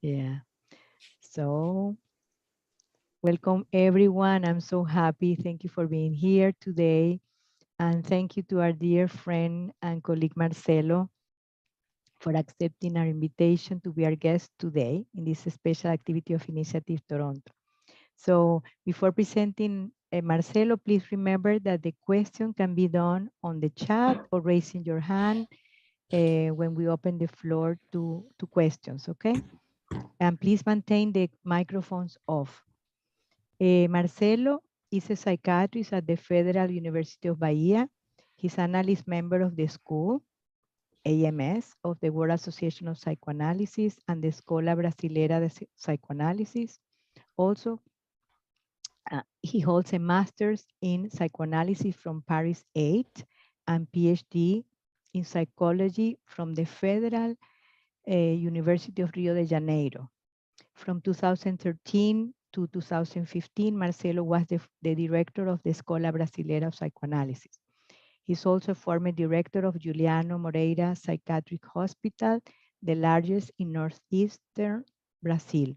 Yeah. So welcome everyone. I'm so happy. Thank you for being here today. And thank you to our dear friend and colleague Marcelo for accepting our invitation to be our guest today in this special activity of Initiative Toronto. So before presenting Marcelo, please remember that the question can be done on the chat or raising your hand when we open the floor to questions, okay? And please maintain the microphones off. Marcelo is a psychiatrist at the Federal University of Bahia. He's an analyst member of the school, AMS, of the World Association of Psychoanalysis and the Escola Brasileira de Psychoanalysis. Also, he holds a master's in psychoanalysis from Paris 8 and PhD in psychology from the Federal University of Rio de Janeiro. From 2013 to 2015, Marcelo was the director of the Escola Brasileira of Psychoanalysis. He's also former director of Juliano Moreira Psychiatric Hospital, the largest in northeastern Brazil,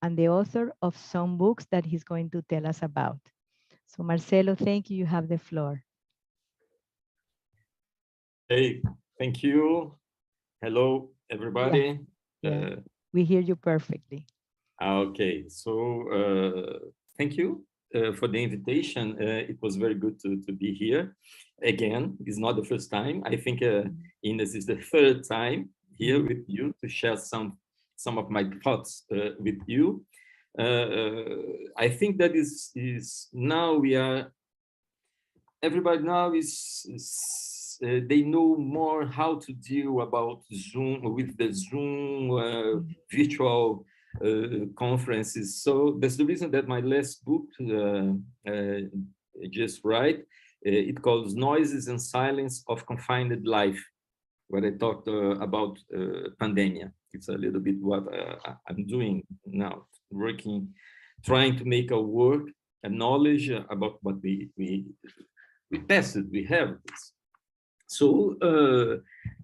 and the author of some books that he's going to tell us about. So Marcelo, thank you. You have the floor. Hey, thank you. Hello, everybody. Yeah. We hear you perfectly. Okay, so thank you for the invitation. It was very good to be here again. It's not the first time. I think Ines is the third time here with you to share some of my thoughts with you. I think that is now we are. Everybody now is they know more how to deal about Zoom with the Zoom virtual conferences. So that's the reason that my last book just write, it calls Noises and Silence of Confined Life, where I talked about pandemia. It's a little bit what I'm doing now, working, trying to make a work, a knowledge about what we tested, we have this. So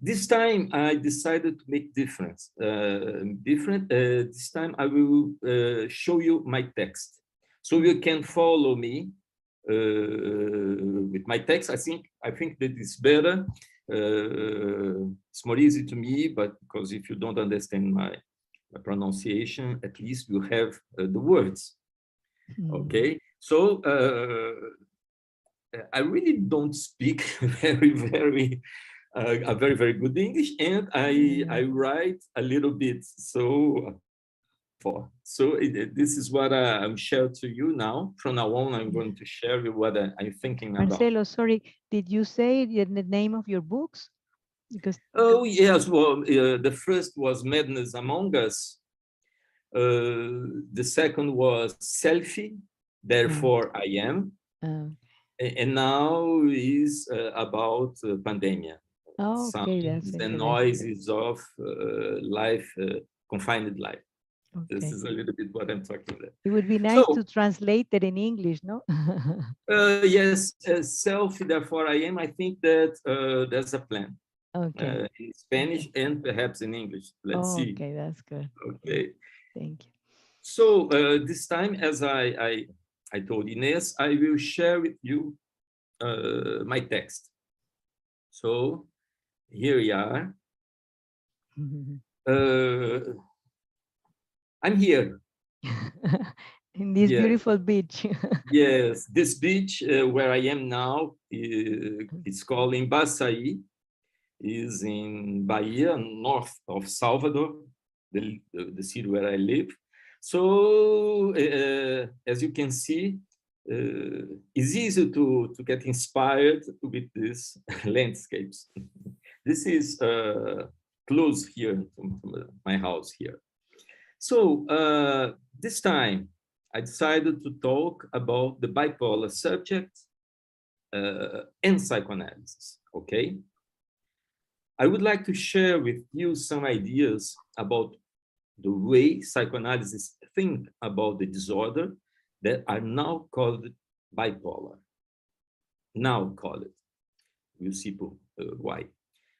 this time I decided to make different. This time I will show you my text, so you can follow me with my text. I think that it's better. It's more easy to me, but because if you don't understand my pronunciation, at least you have the words. Okay, so I really don't speak very good English, and I write a little bit. So this is what I'm sharing to you now. From now on, I'm going to share you what I'm thinking about. Marcelo, sorry, did you say the name of your books? Because yes, well, the first was Madness Among Us. The second was Selfie, Therefore I Am. And now is about pandemia. Okay, that's the noises of life, confined life. Okay. This is a little bit what I'm talking about. It would be nice to translate it in English, no? Yes, Self, Therefore I Am. I think that there's a plan. Okay. In Spanish and perhaps in English. Let's see. Okay, that's good. Okay. Thank you. So this time, as I told Ines, I will share with you my text. So here we are. I'm here. In this beautiful beach. Yes, this beach where I am now, it's called Embaçaí, is in Bahia, north of Salvador, the city where I live. So as you can see, it's easy to get inspired with these landscapes. This is close here to my house here. So this time I decided to talk about the bipolar subject and psychoanalysis, okay? I would like to share with you some ideas about the way psychoanalysts think about the disorder that are now called bipolar. Now call it. We'll see why.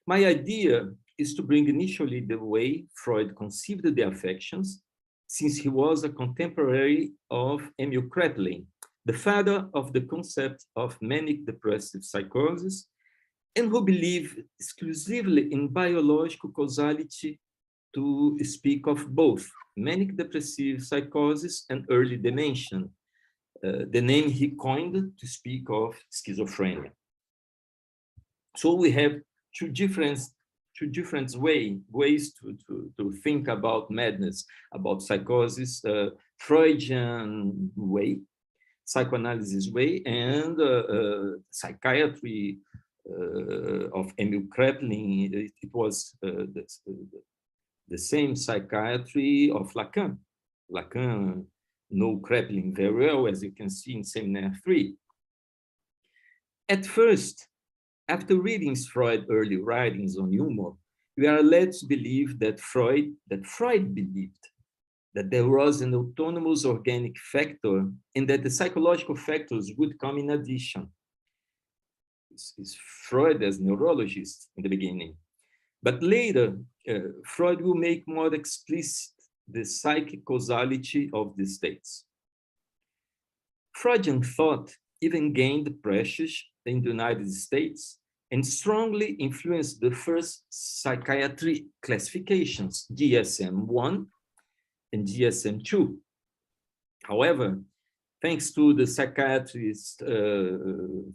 My idea is to bring initially the way Freud conceived the affections, since he was a contemporary of Emil Kraepelin, the father of the concept of manic depressive psychosis, and who believed exclusively in biological causality to speak of both manic depressive psychosis and early dementia, the name he coined to speak of schizophrenia. So we have two different ways to think about madness, about psychosis, Freudian way, psychoanalysis way, and psychiatry of Emil Kraepelin. It was the same psychiatry of Lacan. Lacan know Kraepelin very well, as you can see in Seminar 3. At first, after reading Freud's early writings on humor, we are led to believe that Freud believed that there was an autonomous organic factor and that the psychological factors would come in addition. It's Freud as neurologist in the beginning. But later, Freud will make more explicit the psychic causality of these states. Freudian thought even gained prestige in the United States and strongly influenced the first psychiatry classifications, DSM-1 and DSM-2. However, thanks to the psychiatrist,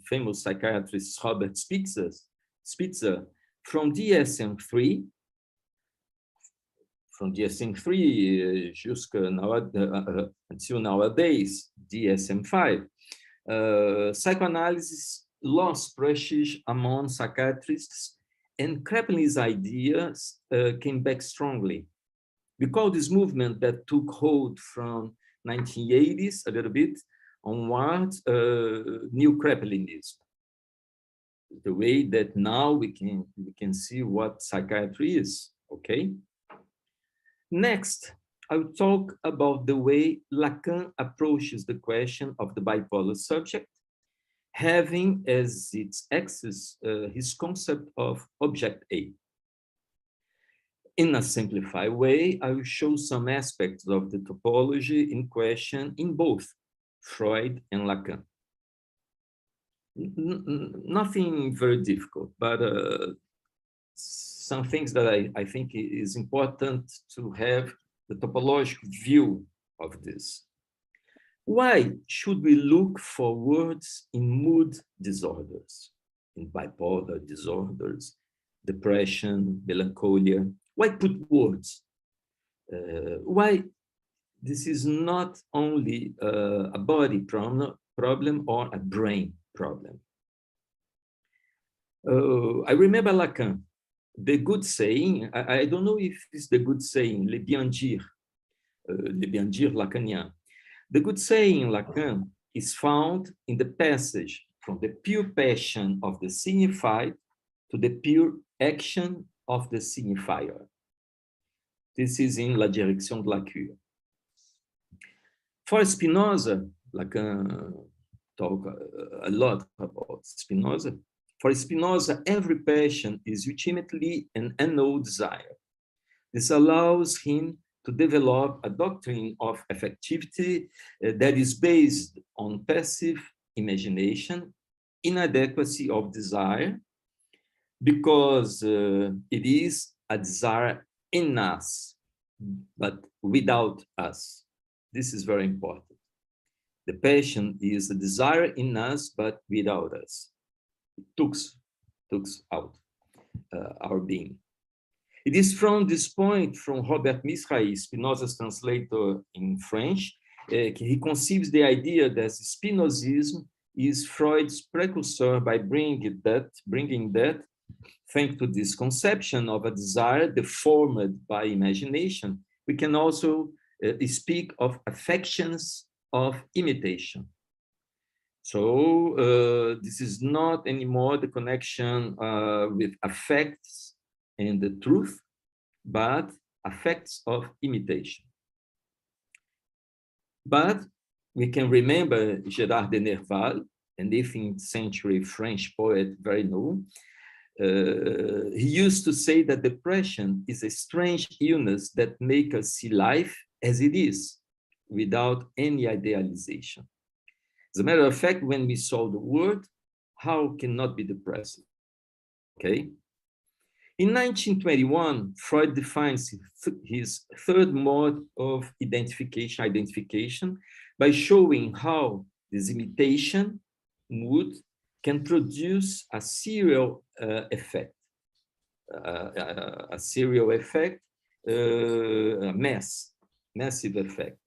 famous psychiatrist Robert Spitzer, from DSM-3 until nowadays, DSM-5, psychoanalysis lost prestige among psychiatrists, and Kraepelin's ideas came back strongly. We call this movement that took hold from 1980s, a little bit, onward, new Kraepelinism. The way that now we can see what psychiatry is, okay? Next, I will talk about the way Lacan approaches the question of the bipolar subject, having as its axis his concept of object A. In a simplified way, I will show some aspects of the topology in question in both Freud and Lacan. Nothing very difficult, but some things that I think is important to have the topological view of this. Why should we look for words in mood disorders, in bipolar disorders, depression, melancholia? Why put words? Why this is not only a body problem or a brain problem? I remember Lacan, the good saying, I don't know if it's the good saying, le bien dire lacanien. The good saying in Lacan is found in the passage from the pure passion of the signified to the pure action of the signifier. This is in La Direction de la Cure. For Spinoza, Lacan talk a lot about Spinoza. For Spinoza, every passion is ultimately an annulled desire. This allows him to develop a doctrine of affectivity that is based on passive imagination, inadequacy of desire, because it is a desire in us, but without us. This is very important. The passion is a desire in us, but without us. It takes out our being. It is from this point, from Robert Misrahi, Spinoza's translator in French, he conceives the idea that Spinozism is Freud's precursor by bringing that, thanks to this conception of a desire deformed by imagination, we can also speak of affections of imitation. So this is not anymore the connection with affects and the truth, but affects of imitation. But we can remember Gérard de Nerval, an 18th century French poet, very known, He used to say that depression is a strange illness that makes us see life as it is, without any idealization. As a matter of fact, when we saw the word, how cannot be depressing? Okay. In 1921, Freud defines his third mode of identification by showing how this imitation mood can produce a serial effect, a massive effect.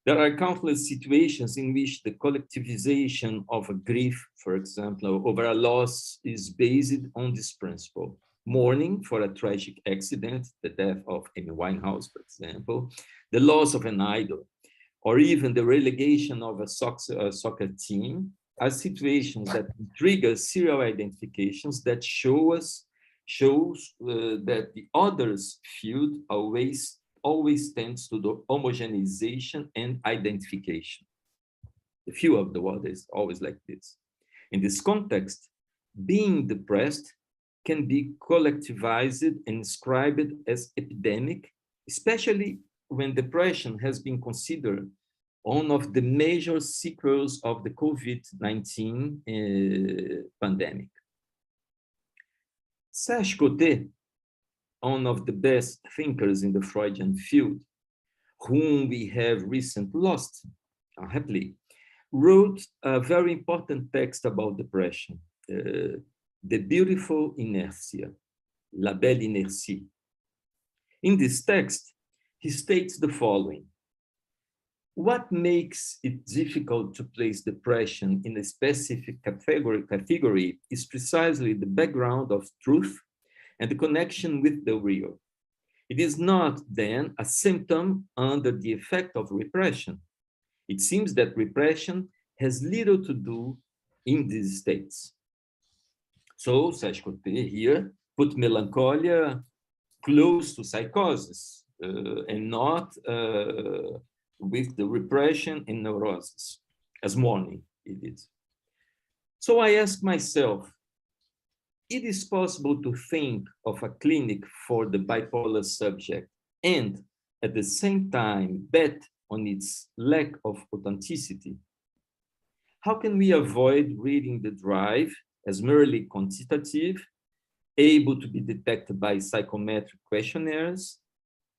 There are countless situations in which the collectivization of a grief, for example, over a loss is based on this principle. Mourning for a tragic accident, the death of Amy Winehouse, for example, the loss of an idol, or even the relegation of a soccer team, are situations that trigger serial identifications that shows that the other's field always tends to the homogenization and identification. The view of the world is always like this. In this context, being depressed can be collectivized and described as epidemic, especially when depression has been considered one of the major sequels of the COVID-19 pandemic. Serge Coté, one of the best thinkers in the Freudian field, whom we have recently lost, happily, wrote a very important text about depression, The Beautiful Inertia, La Belle Inertie. In this text, he states the following: what makes it difficult to place depression in a specific category is precisely the background of truth and the connection with the real. It is not, then, a symptom under the effect of repression. It seems that repression has little to do in these states. So, Serge Coté here put melancholia close to psychosis and not with the repression and neurosis, as mourning it is. So I ask myself, it is possible to think of a clinic for the bipolar subject and at the same time bet on its lack of authenticity? How can we avoid reading the drive as merely quantitative, able to be detected by psychometric questionnaires,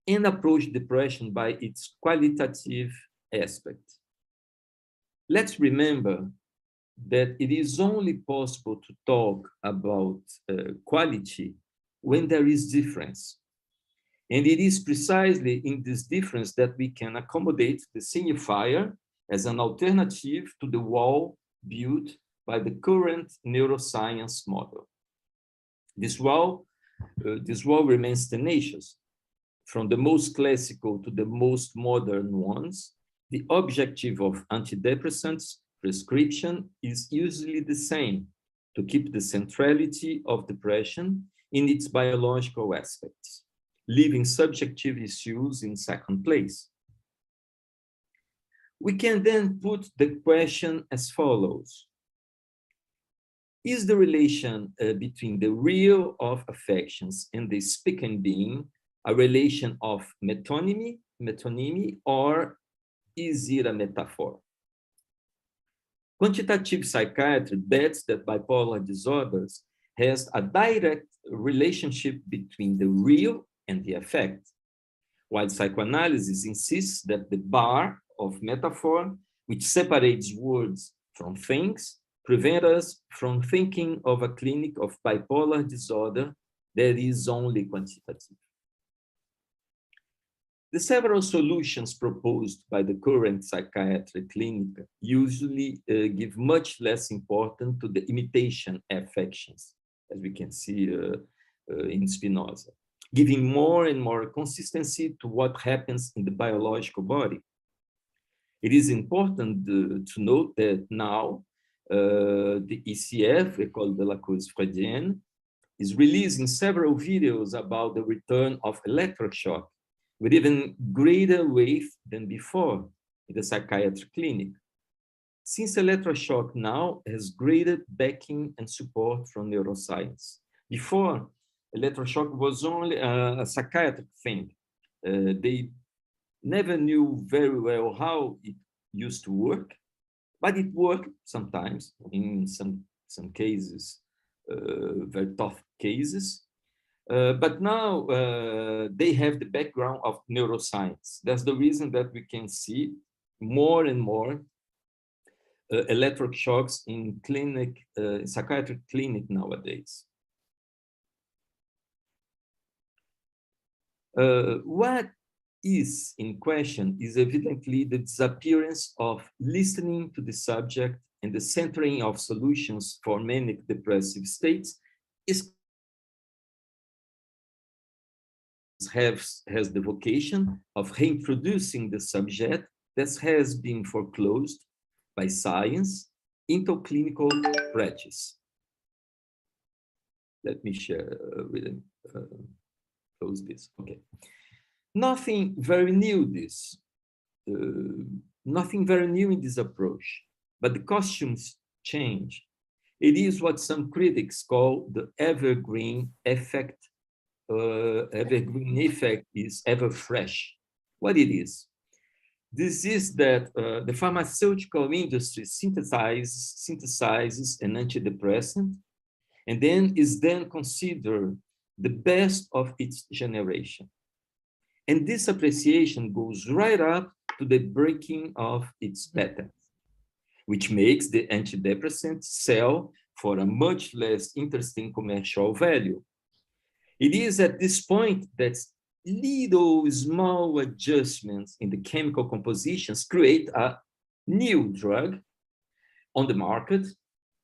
and approach depression by its qualitative aspect? Let's remember that it is only possible to talk about quality when there is difference. And it is precisely in this difference that we can accommodate the signifier as an alternative to the wall built by the current neuroscience model. This wall remains tenacious. From the most classical to the most modern ones, the objective of antidepressants prescription is usually the same: to keep the centrality of depression in its biological aspects, leaving subjective issues in second place. We can then put the question as follows: is the relation between the real of affections and the speaking being a relation of metonymy, or is it a metaphor? Quantitative psychiatry bets that bipolar disorders has a direct relationship between the real and the affect, while psychoanalysis insists that the bar of metaphor, which separates words from things, prevents us from thinking of a clinic of bipolar disorder that is only quantitative. The several solutions proposed by the current psychiatry clinic usually give much less importance to the imitation affections, as we can see in Spinoza, giving more and more consistency to what happens in the biological body. It is important to note that now the ECF, École de la Cause Freudienne, is releasing several videos about the return of electric shock with even greater weight than before in the psychiatric clinic. since electroshock now has greater backing and support from neuroscience. Before, electroshock was only a psychiatric thing. They never knew very well how it used to work, but it worked sometimes in some cases, very tough cases. But now they have the background of neuroscience. That's the reason that we can see more and more electric shocks in clinic, psychiatric clinic nowadays. What is in question is evidently the disappearance of listening to the subject and the centering of solutions for manic depressive states has the vocation of reintroducing the subject that has been foreclosed by science into clinical practice. Let me share close this. Okay. Nothing very new nothing very new in this approach, but the costumes change. It is what some critics call the evergreen effect. Evergreen effect is ever fresh. What it is? This is that the pharmaceutical industry synthesizes an antidepressant and then is then considered the best of its generation. And this appreciation goes right up to the breaking of its patent, which makes the antidepressant sell for a much less interesting commercial value. It is at this point that little small adjustments in the chemical compositions create a new drug on the market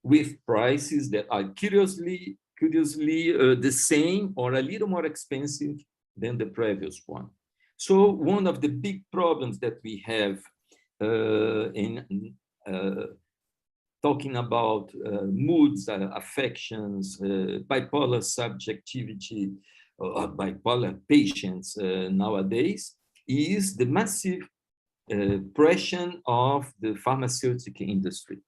with prices that are curiously the same or a little more expensive than the previous one. So one of the big problems that we have in talking about moods, affections, bipolar subjectivity, bipolar patients nowadays is the massive pressure of the pharmaceutical industry.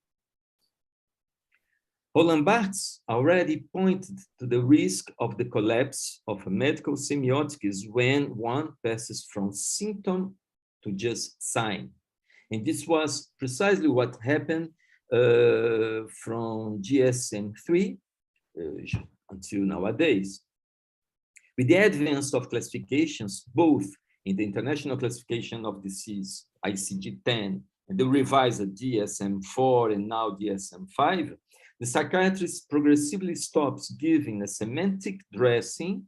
Roland Barthes already pointed to the risk of the collapse of medical semiotics when one passes from symptom to just sign. And this was precisely what happened from DSM-3 until nowadays. With the advance of classifications, both in the International Classification of Disease, ICD-10, and the revised DSM-4 and now DSM-5, the psychiatrist progressively stops giving a semantic dressing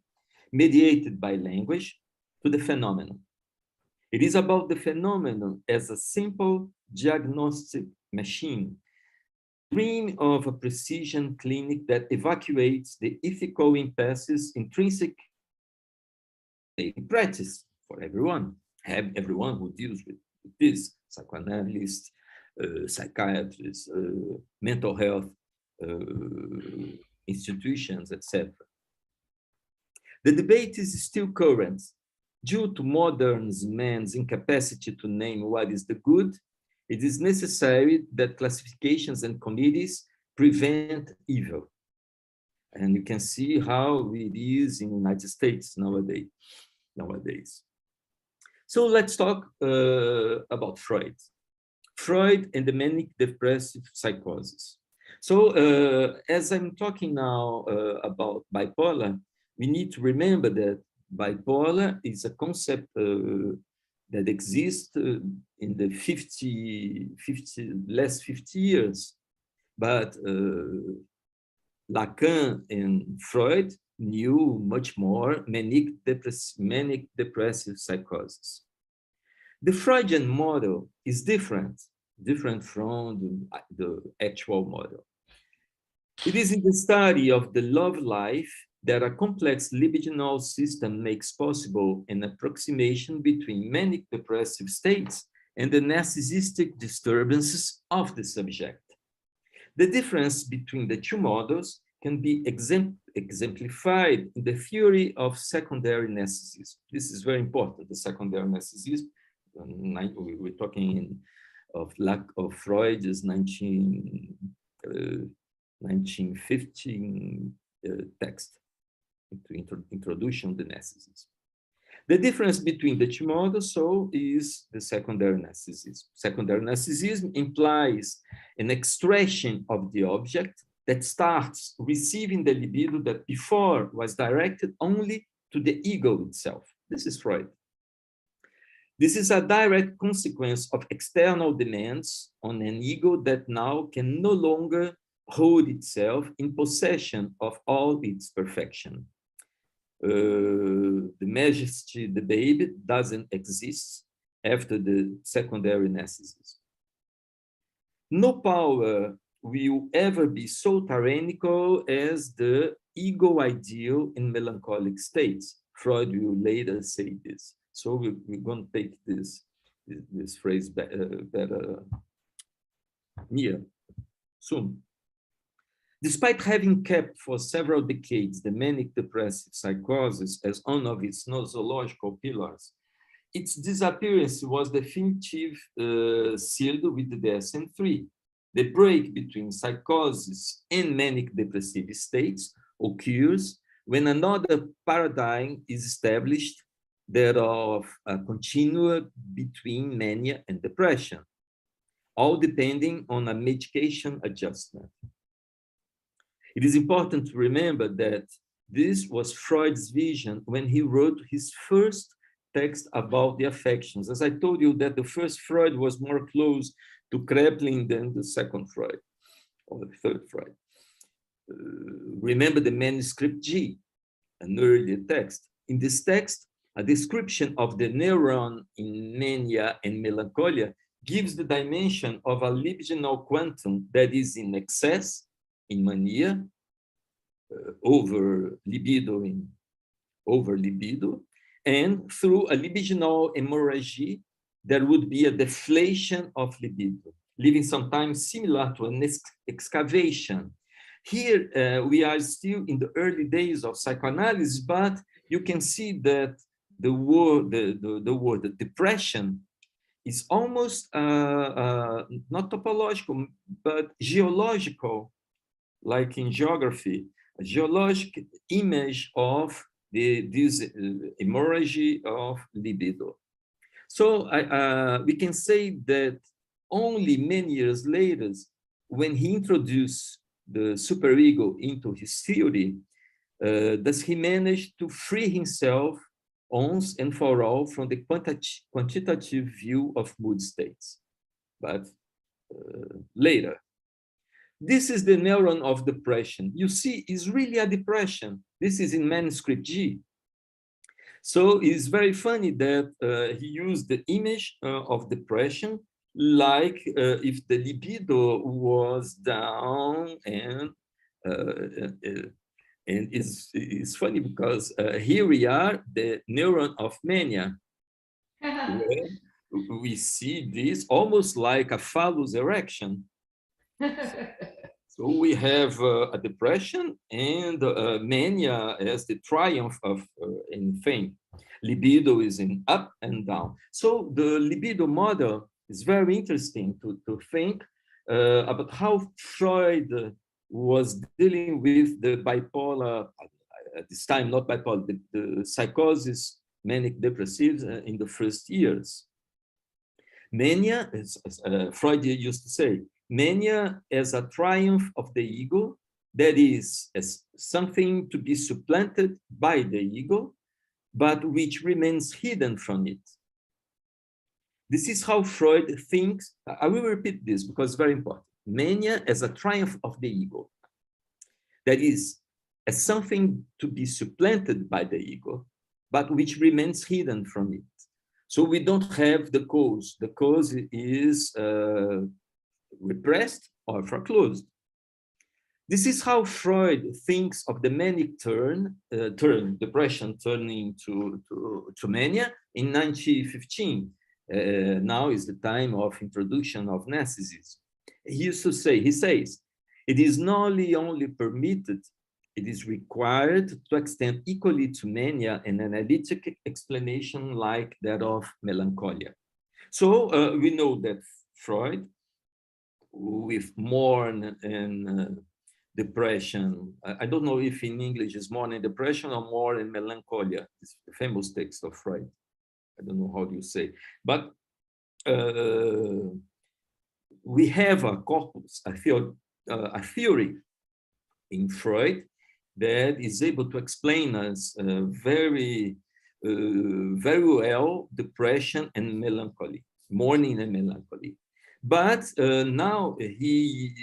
mediated by language to the phenomenon. It is about the phenomenon as a simple diagnostic machine, dream of a precision clinic that evacuates the ethical impasses intrinsic in practice for everyone, everyone who deals with this, psychoanalyst, psychiatrists, mental health institutions, etc. The debate is still current. Due to modern man's incapacity to name what is the good, it is necessary that classifications and committees prevent evil. And you can see how it is in the United States nowadays. So let's talk about Freud. Freud and the manic depressive psychosis. So as I'm talking now about bipolar, we need to remember that bipolar is a concept that exists in the last 50 years. But Lacan and Freud knew much more manic depressive psychosis. The Freudian model is different from the actual model. It is in the study of the love life that a complex libidinal system makes possible an approximation between manic depressive states and the narcissistic disturbances of the subject. The difference between the two models can be exemplified in the theory of secondary narcissism. This is very important, the secondary narcissism. We're talking in lack of Freud's 1915 text, introduction to narcissism. The difference between the two models, so, is the secondary narcissism. Secondary narcissism implies an extraction of the object that starts receiving the libido that before was directed only to the ego itself. This is Freud. This is a direct consequence of external demands on an ego that now can no longer hold itself in possession of all its perfection. The majesty, the baby, doesn't exist after the secondary narcissism. No power will ever be so tyrannical as the ego ideal in melancholic states. Freud will later say this. So we're going to take this phrase better near soon. Despite having kept for several decades the manic depressive psychosis as one of its nosological pillars, its disappearance was definitively sealed with the DSM-3. The break between psychosis and manic depressive states occurs when another paradigm is established, that of a continuum between mania and depression, all depending on a medication adjustment. It is important to remember that this was Freud's vision when he wrote his first text about the affections. As I told you that the first Freud was more close to Kraepelin than the second Freud, or the third Freud. Remember the manuscript G, an earlier text. In this text, a description of the neuron in mania and melancholia gives the dimension of a libidinal quantum that is in excess in mania, over libido, and through a libidinal hemorrhage, there would be a deflation of libido, leaving sometimes similar to an excavation. Here, we are still in the early days of psychoanalysis, but you can see that the word depression is almost not topological, but geological, like in geography, a geologic image of this hemorrhage of libido. So we can say that only many years later, when he introduced the superego into his theory, does he manage to free himself once and for all from the quantitative view of mood states. But later. This is the neuron of depression. You see, it's really a depression. This is in manuscript G. So it's very funny that he used the image of depression like if the libido was down, and it's funny because here we are, the neuron of mania, where we see this almost like a phallus erection. So we have a depression and mania as the triumph of in fame. Libido is in up and down. So the libido model is very interesting to think about how Freud was dealing with the bipolar, at this time not bipolar, the psychosis, manic depressives in the first years. Mania, as Freud used to say, mania as a triumph of the ego, that is, as something to be supplanted by the ego, but which remains hidden from it. This is how Freud thinks. I will repeat this because it's very important. Mania as a triumph of the ego, that is, as something to be supplanted by the ego, but which remains hidden from it. So we don't have the cause. The cause is repressed or foreclosed. This is how Freud thinks of the manic depression turning to mania in 1915. Now is the time of introduction of narcissism. He used to say, he says, it is not only permitted, it is required to extend equally to mania an analytic explanation like that of melancholia. So we know that Freud, with mourn and depression. I don't know if in English it's mourn and depression or mourn and melancholia. It's a famous text of Freud. I don't know how do you say, but we have a corpus, a theory in Freud that is able to explain us very well depression and melancholy, mourning and melancholy. But now he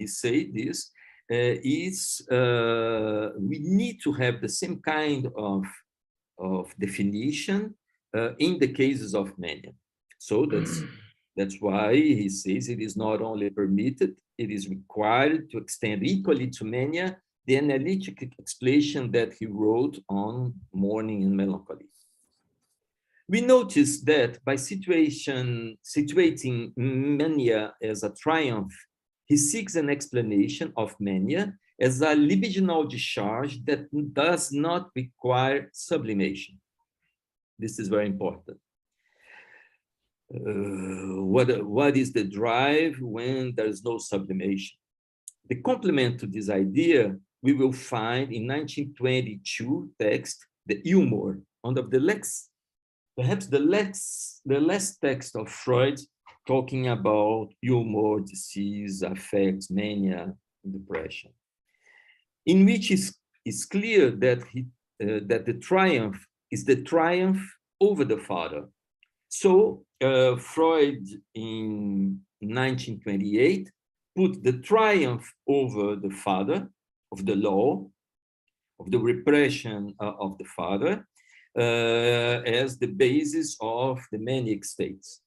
said this is we need to have the same kind of definition in the cases of mania. So that's why he says it is not only permitted, it is required to extend equally to mania the analytic explanation that he wrote on mourning and melancholy. We notice that by situating mania as a triumph, he seeks an explanation of mania as a libidinal discharge that does not require sublimation. This is very important. What is the drive when there is no sublimation? The complement to this idea we will find in 1922 text, The Humor, one of the perhaps the last text of Freud talking about humor, disease, affects, mania, depression, in which it's clear that that the triumph is the triumph over the father. So Freud in 1928 put the triumph over the father of the law, of the repression of the father, as the basis of the manic states.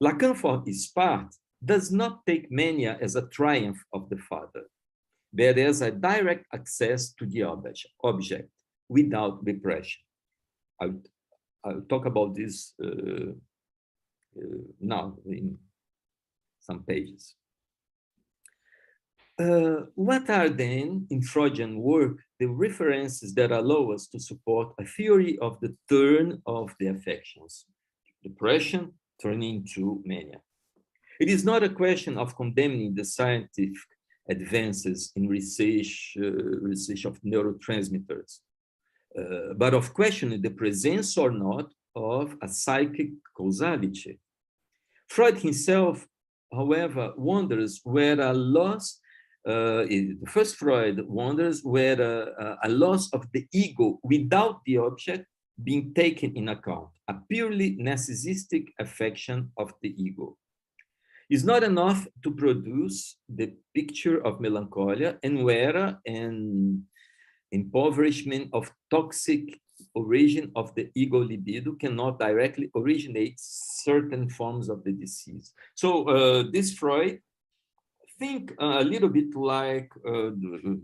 Lacan, for his part, does not take mania as a triumph of the father, but as a direct access to the object without repression. I'll talk about this now in some pages. What are then, in Freudian work, the references that allow us to support a theory of the turn of the affections, depression turning to mania? It is not a question of condemning the scientific advances in research of neurotransmitters, but of questioning the presence or not of a psychic causality. Freud himself, however, wonders where a loss, first Freud wonders where a loss of the ego without the object being taken in account, a purely narcissistic affection of the ego. Is not enough to produce the picture of melancholia and where an impoverishment of toxic origin of the ego libido cannot directly originate certain forms of the disease. So this Freud think a little bit like the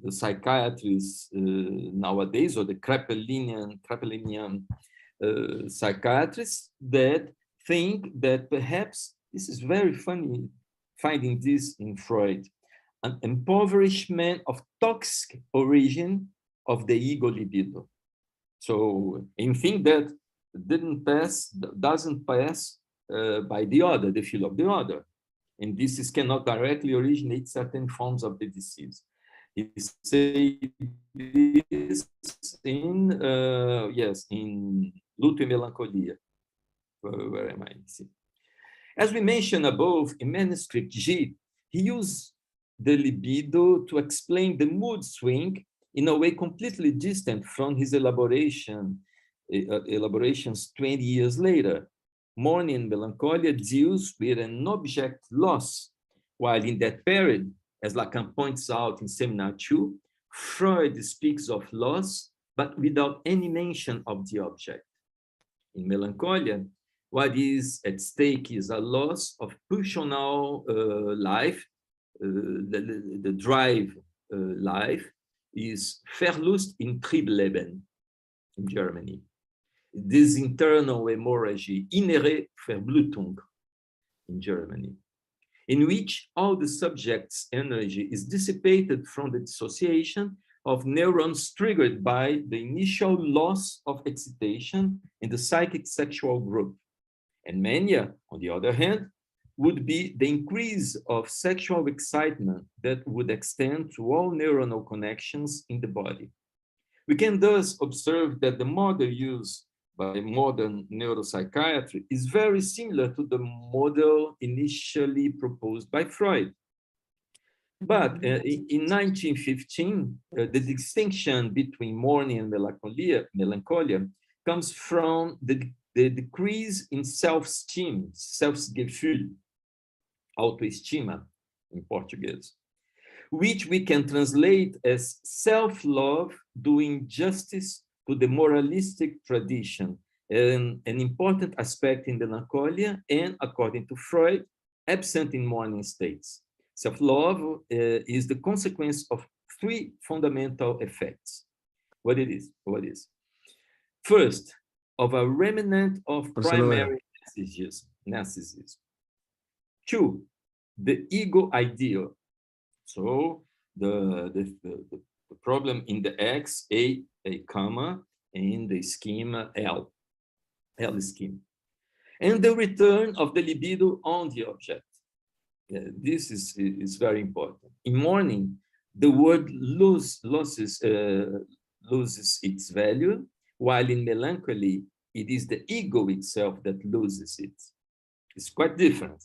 psychiatrists nowadays, or the Kraepelinian psychiatrists that think that perhaps, this is very funny finding this in Freud, an impoverishment of toxic origin of the ego libido. So anything that doesn't pass by the other, the field of the other. And this cannot directly originate certain forms of the disease. He say this in, in Luto e Melancolia. Where am I? As we mentioned above, in manuscript G, he used the libido to explain the mood swing in a way completely distant from his elaborations 20 years later. Mourning and Melancholia deals with an object loss, while in that period, as Lacan points out in Seminar 2, Freud speaks of loss, but without any mention of the object. In Melancholia, what is at stake is a loss of pulsional life, the drive life is Verlust im Triebsleben in Germany. This internal hemorrhage, innere Verblutung in Germany, in which all the subject's energy is dissipated from the dissociation of neurons triggered by the initial loss of excitation in the psychic sexual group. And mania, on the other hand, would be the increase of sexual excitement that would extend to all neuronal connections in the body. We can thus observe that the model used by modern neuropsychiatry is very similar to the model initially proposed by Freud. But in 1915, the distinction between mourning and melancholia comes from the decrease in self-esteem, Selbstgefühl, autoestima in Portuguese, which we can translate as self-love doing justice to the moralistic tradition, an important aspect in the melancholia and, according to Freud, absent in mourning states. Self-love is the consequence of three fundamental effects. What is? First, of a remnant of primary narcissism. Two, the ego ideal. So the problem in the X, a comma, and the schema L scheme. And the return of the libido on the object. This is very important. In mourning, the word loses its value, while in melancholy, it is the ego itself that loses it. It's quite different.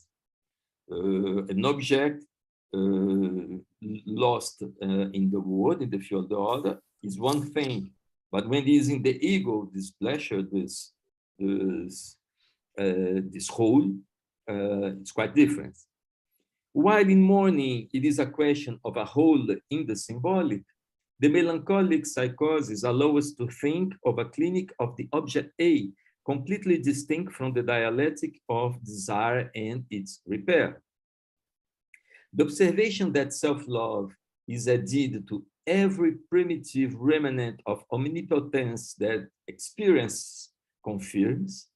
An object lost in the word, in the field of order, is one thing. But when it is in the ego, this pleasure, this whole, it's quite different. While in mourning, it is a question of a whole in the symbolic, the melancholic psychosis allows us to think of a clinic of the object A, completely distinct from the dialectic of desire and its repair. The observation that self-love is added to every primitive remnant of omnipotence that experience confirms,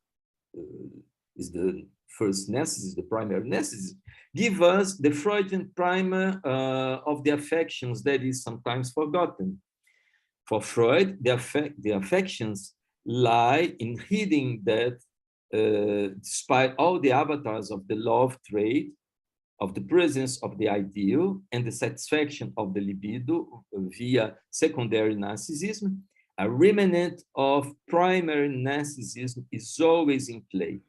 is the first necessity, the primary necessity, give us the Freudian primer of the affections that is sometimes forgotten. For Freud, the affections lie in hiding that despite all the avatars of the love trait, of the presence of the ideal and the satisfaction of the libido via secondary narcissism, a remnant of primary narcissism is always in play.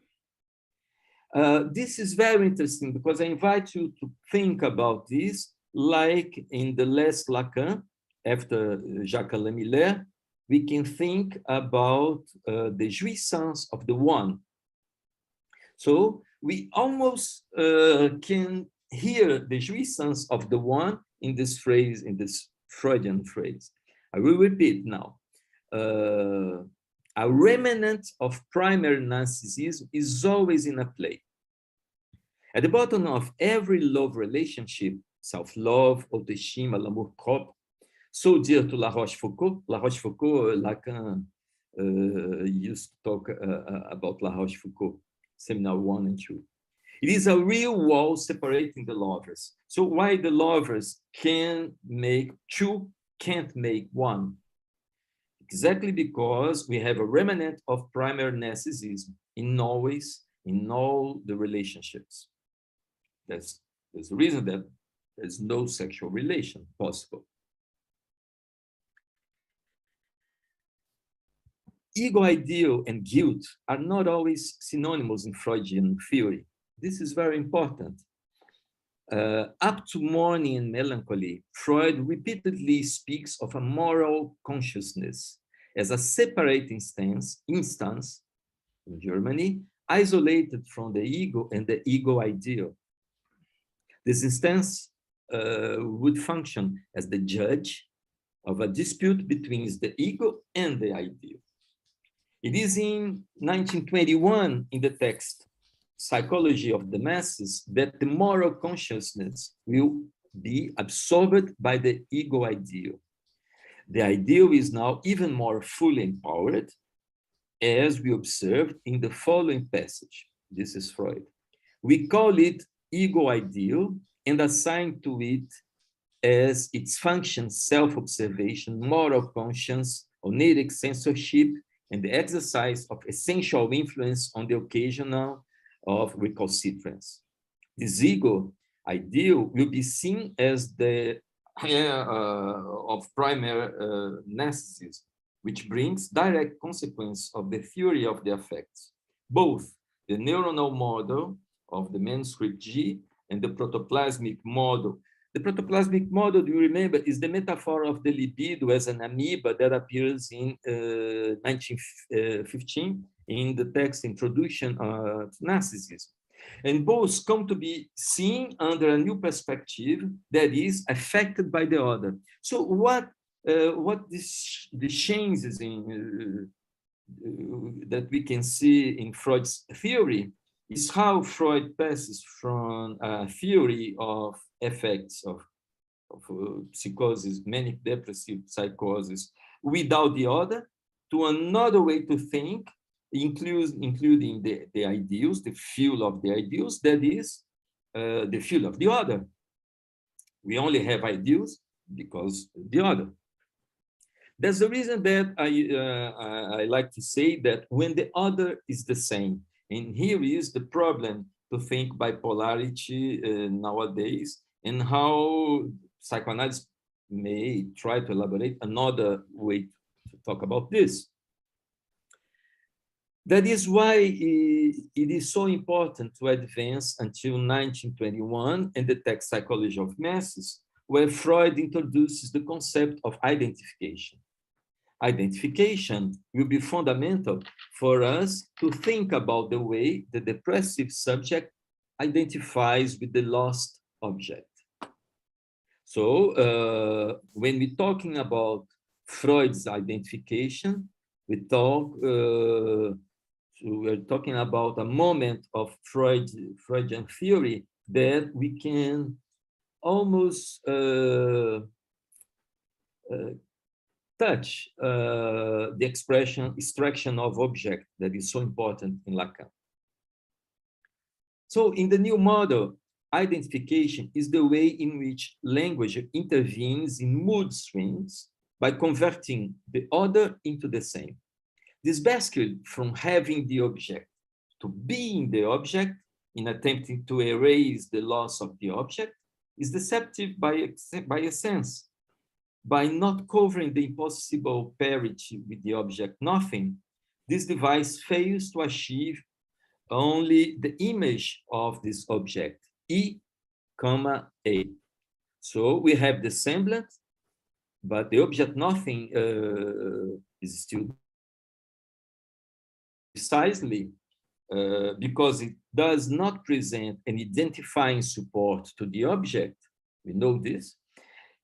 This is very interesting because I invite you to think about this like in the last Lacan, after Jacques Alain Miller, we can think about the jouissance of the one. So we almost can hear the jouissance of the one in this phrase, in this Freudian phrase. I will repeat now. A remnant of primary narcissism is always in a play. At the bottom of every love relationship, self-love, autoestima, l'amour propre, so dear to La Rochefoucauld. La Rochefoucauld, Lacan used to talk about La Rochefoucauld, Seminar 1 and 2. It is a real wall separating the lovers. So why the lovers can make two, can't make one? Exactly because we have a remnant of primary narcissism in all the relationships. There's the reason that there's no sexual relation possible. Ego ideal and guilt are not always synonymous in Freudian theory. This is very important. Up to mourning and melancholy, Freud repeatedly speaks of a moral consciousness as a separate instance in Germany, isolated from the ego and the ego ideal. This instance would function as the judge of a dispute between the ego and the ideal. It is in 1921, in the text Psychology of the Masses, that the moral consciousness will be absorbed by the ego ideal. The ideal is now even more fully empowered, as we observed in the following passage. This is Freud. We call it ego ideal and assign to it as its function self-observation, moral conscience, oniric censorship, and the exercise of essential influence on the occasional of recalcitrance. This ego ideal will be seen as the of primary narcissism, which brings direct consequence of the theory of the affects, both the neuronal model of the manuscript G and the protoplasmic model. The protoplasmic model, do you remember, is the metaphor of the libido as an amoeba that appears in 1915 in the text Introduction to Narcissism. And both come to be seen under a new perspective that is affected by the other. So what the changes in that we can see in Freud's theory is how Freud passes from a theory of effects of psychosis, manic depressive psychosis, without the other, to another way to think, including the ideals, the field of the ideals, that is the field of the other. We only have ideals because the other. That's the reason that I like to say that when the other is the same, and here is the problem to think bipolarity nowadays, and how psychoanalysis may try to elaborate another way to talk about this. That is why it is so important to advance until 1921 in the text Psychology of Masses, where Freud introduces the concept of identification. Identification will be fundamental for us to think about the way the depressive subject identifies with the lost object. So when we're talking about Freud's identification, we're talking about a moment of Freudian theory that we can almost touch the extraction of object that is so important in Lacan. So in the new model, identification is the way in which language intervenes in mood swings by converting the other into the same. This basket from having the object to being the object in attempting to erase the loss of the object is deceptive by a sense. By not covering the impossible parity with the object nothing, this device fails to achieve only the image of this object, E, A. So we have the semblance, but the object nothing is still precisely because it does not present an identifying support to the object, we know this,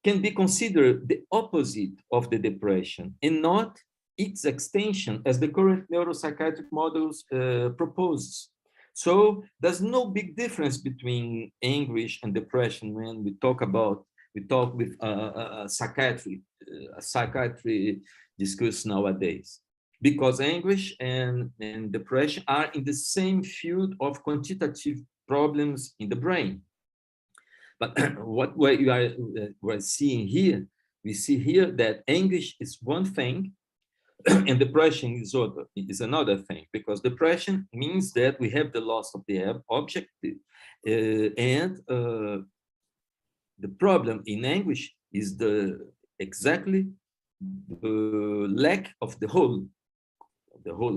can be considered the opposite of the depression and not its extension as the current neuropsychiatric models proposes. So there's no big difference between anguish and depression when we talk with psychiatry discourse nowadays, because anguish and depression are in the same field of quantitative problems in the brain. But what we're seeing here, we see here that anguish is one thing and depression is another thing, because depression means that we have the loss of the object and the problem in anguish is exactly the lack of the whole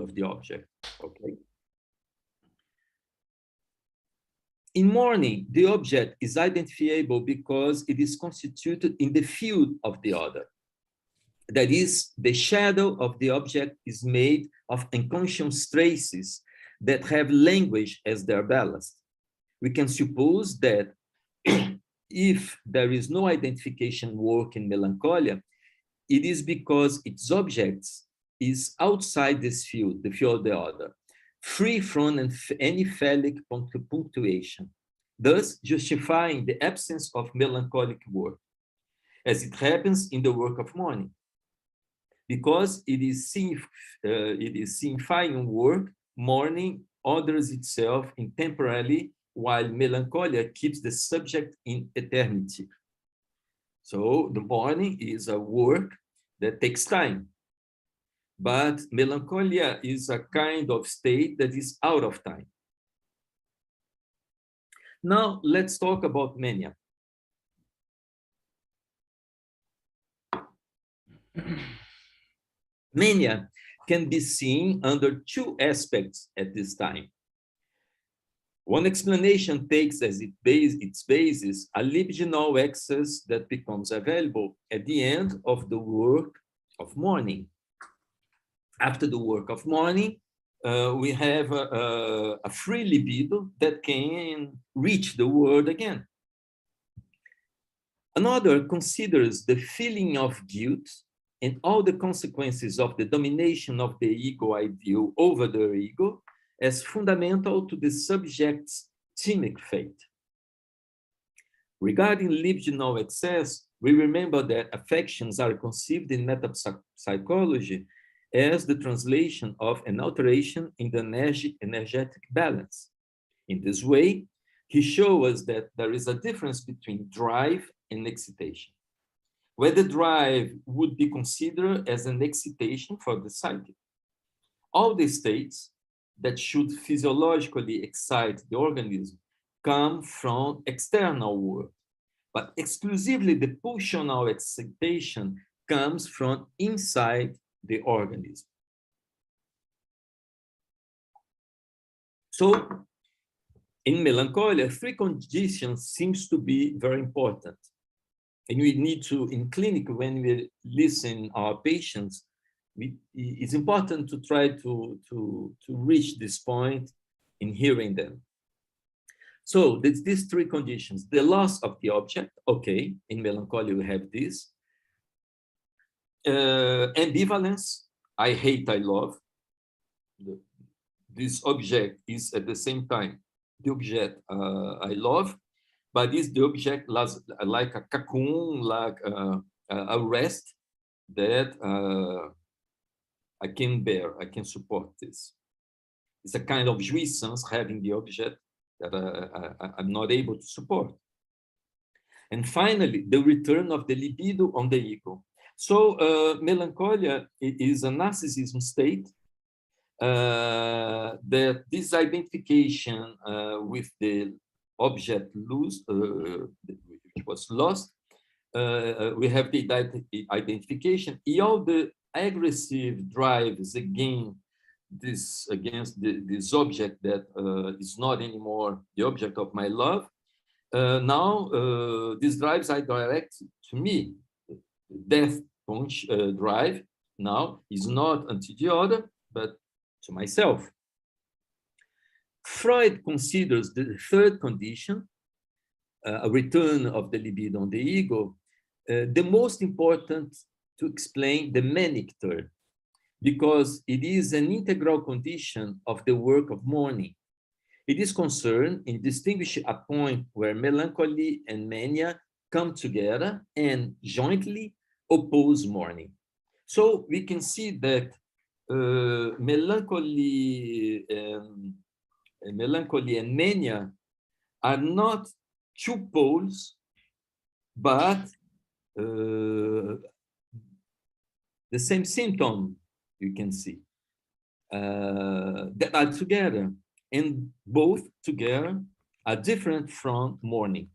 of the object, okay? In mourning, the object is identifiable because it is constituted in the field of the other. That is, the shadow of the object is made of unconscious traces that have language as their ballast. We can suppose that if there is no identification work in melancholia, it is because its objects is outside this field, the field of the other, free from any phallic punctuation, thus justifying the absence of melancholic work, as it happens in the work of mourning. Because it is signifying work, mourning orders itself in temporally, while melancholia keeps the subject in eternity. So the mourning is a work that takes time. But melancholia is a kind of state that is out of time. Now, let's talk about mania. Mania can be seen under two aspects at this time. One explanation takes as its basis a libidinal excess that becomes available at the end of the work of morning. After the work of morning, we have a free libido that can reach the world again. Another considers the feeling of guilt and all the consequences of the domination of the ego ideal over the ego as fundamental to the subject's thymic fate. Regarding libidinal excess, we remember that affections are conceived in metapsychology as the translation of an alteration in the energetic balance. In this way, he shows us that there is a difference between drive and excitation, where the drive would be considered as an excitation for the psyche. All the states that should physiologically excite the organism come from external world, but exclusively the pulsional excitation comes from inside the organism. So, in melancholia, three conditions seems to be very important. And we need to, in clinic, when we listen our patients, it's important to try to reach this point in hearing them. So there's these three conditions: the loss of the object, okay, in melancholia we have this. Ambivalence, I hate, I love. This object is at the same time the object I love, but is the object like a cocoon, like a rest that I can bear, I can support this. It's a kind of jouissance having the object that I'm not able to support. And finally, the return of the libido on the ego. So melancholia is a narcissism state that this identification with the object which was lost, we have the identification, all the aggressive drives against this object that is not anymore the object of my love. Now these drives are directed to me. Death punch drive now is not unto the other, but to myself. Freud considers the third condition, a return of the libido on the ego, the most important to explain the manic third, because it is an integral condition of the work of mourning. It is concerned in distinguishing a point where melancholy and mania come together and jointly oppose mourning. So we can see that melancholy and mania are not two poles, but the same symptom, you can see, that are together, and both together are different from mourning.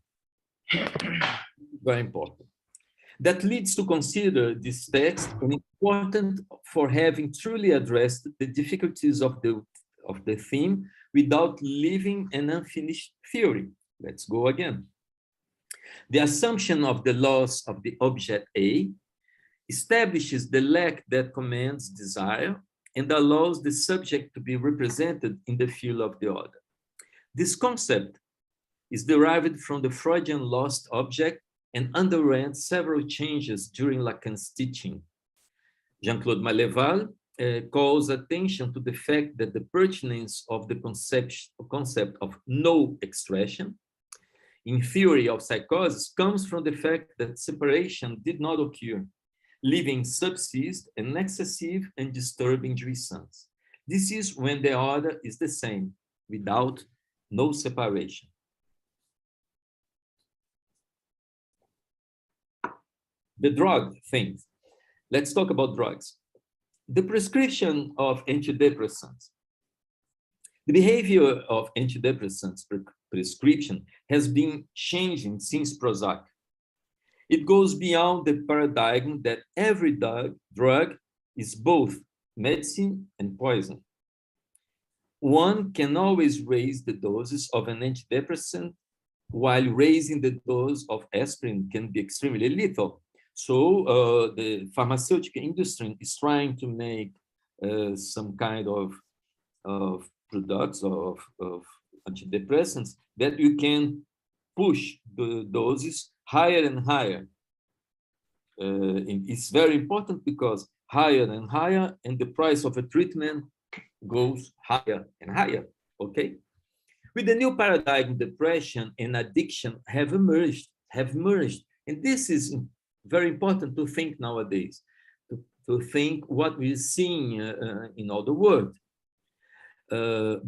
Very important. That leads to consider this text important for having truly addressed the difficulties of the theme without leaving an unfinished theory. Let's go again. The assumption of the loss of the object A establishes the lack that commands desire and allows the subject to be represented in the field of the other. This concept is derived from the Freudian lost object and underwent several changes during Lacan's teaching. Jean-Claude Malleval calls attention to the fact that the pertinence of the concept of no expression in theory of psychosis comes from the fact that separation did not occur, leaving subsist an excessive and disturbing jouissance. This is when the other is the same, without no separation. The drug thing. Let's talk about drugs. The prescription of antidepressants. The behavior of antidepressants prescription has been changing since Prozac. It goes beyond the paradigm that every drug is both medicine and poison. One can always raise the doses of an antidepressant, while raising the dose of aspirin can be extremely lethal. So the pharmaceutical industry is trying to make some kind of products of antidepressants that you can push the doses higher and higher. It's very important because higher and higher, and the price of a treatment goes higher and higher, okay? With the new paradigm, depression and addiction have merged. And this is very important to think nowadays, to think what we're seeing in all the world.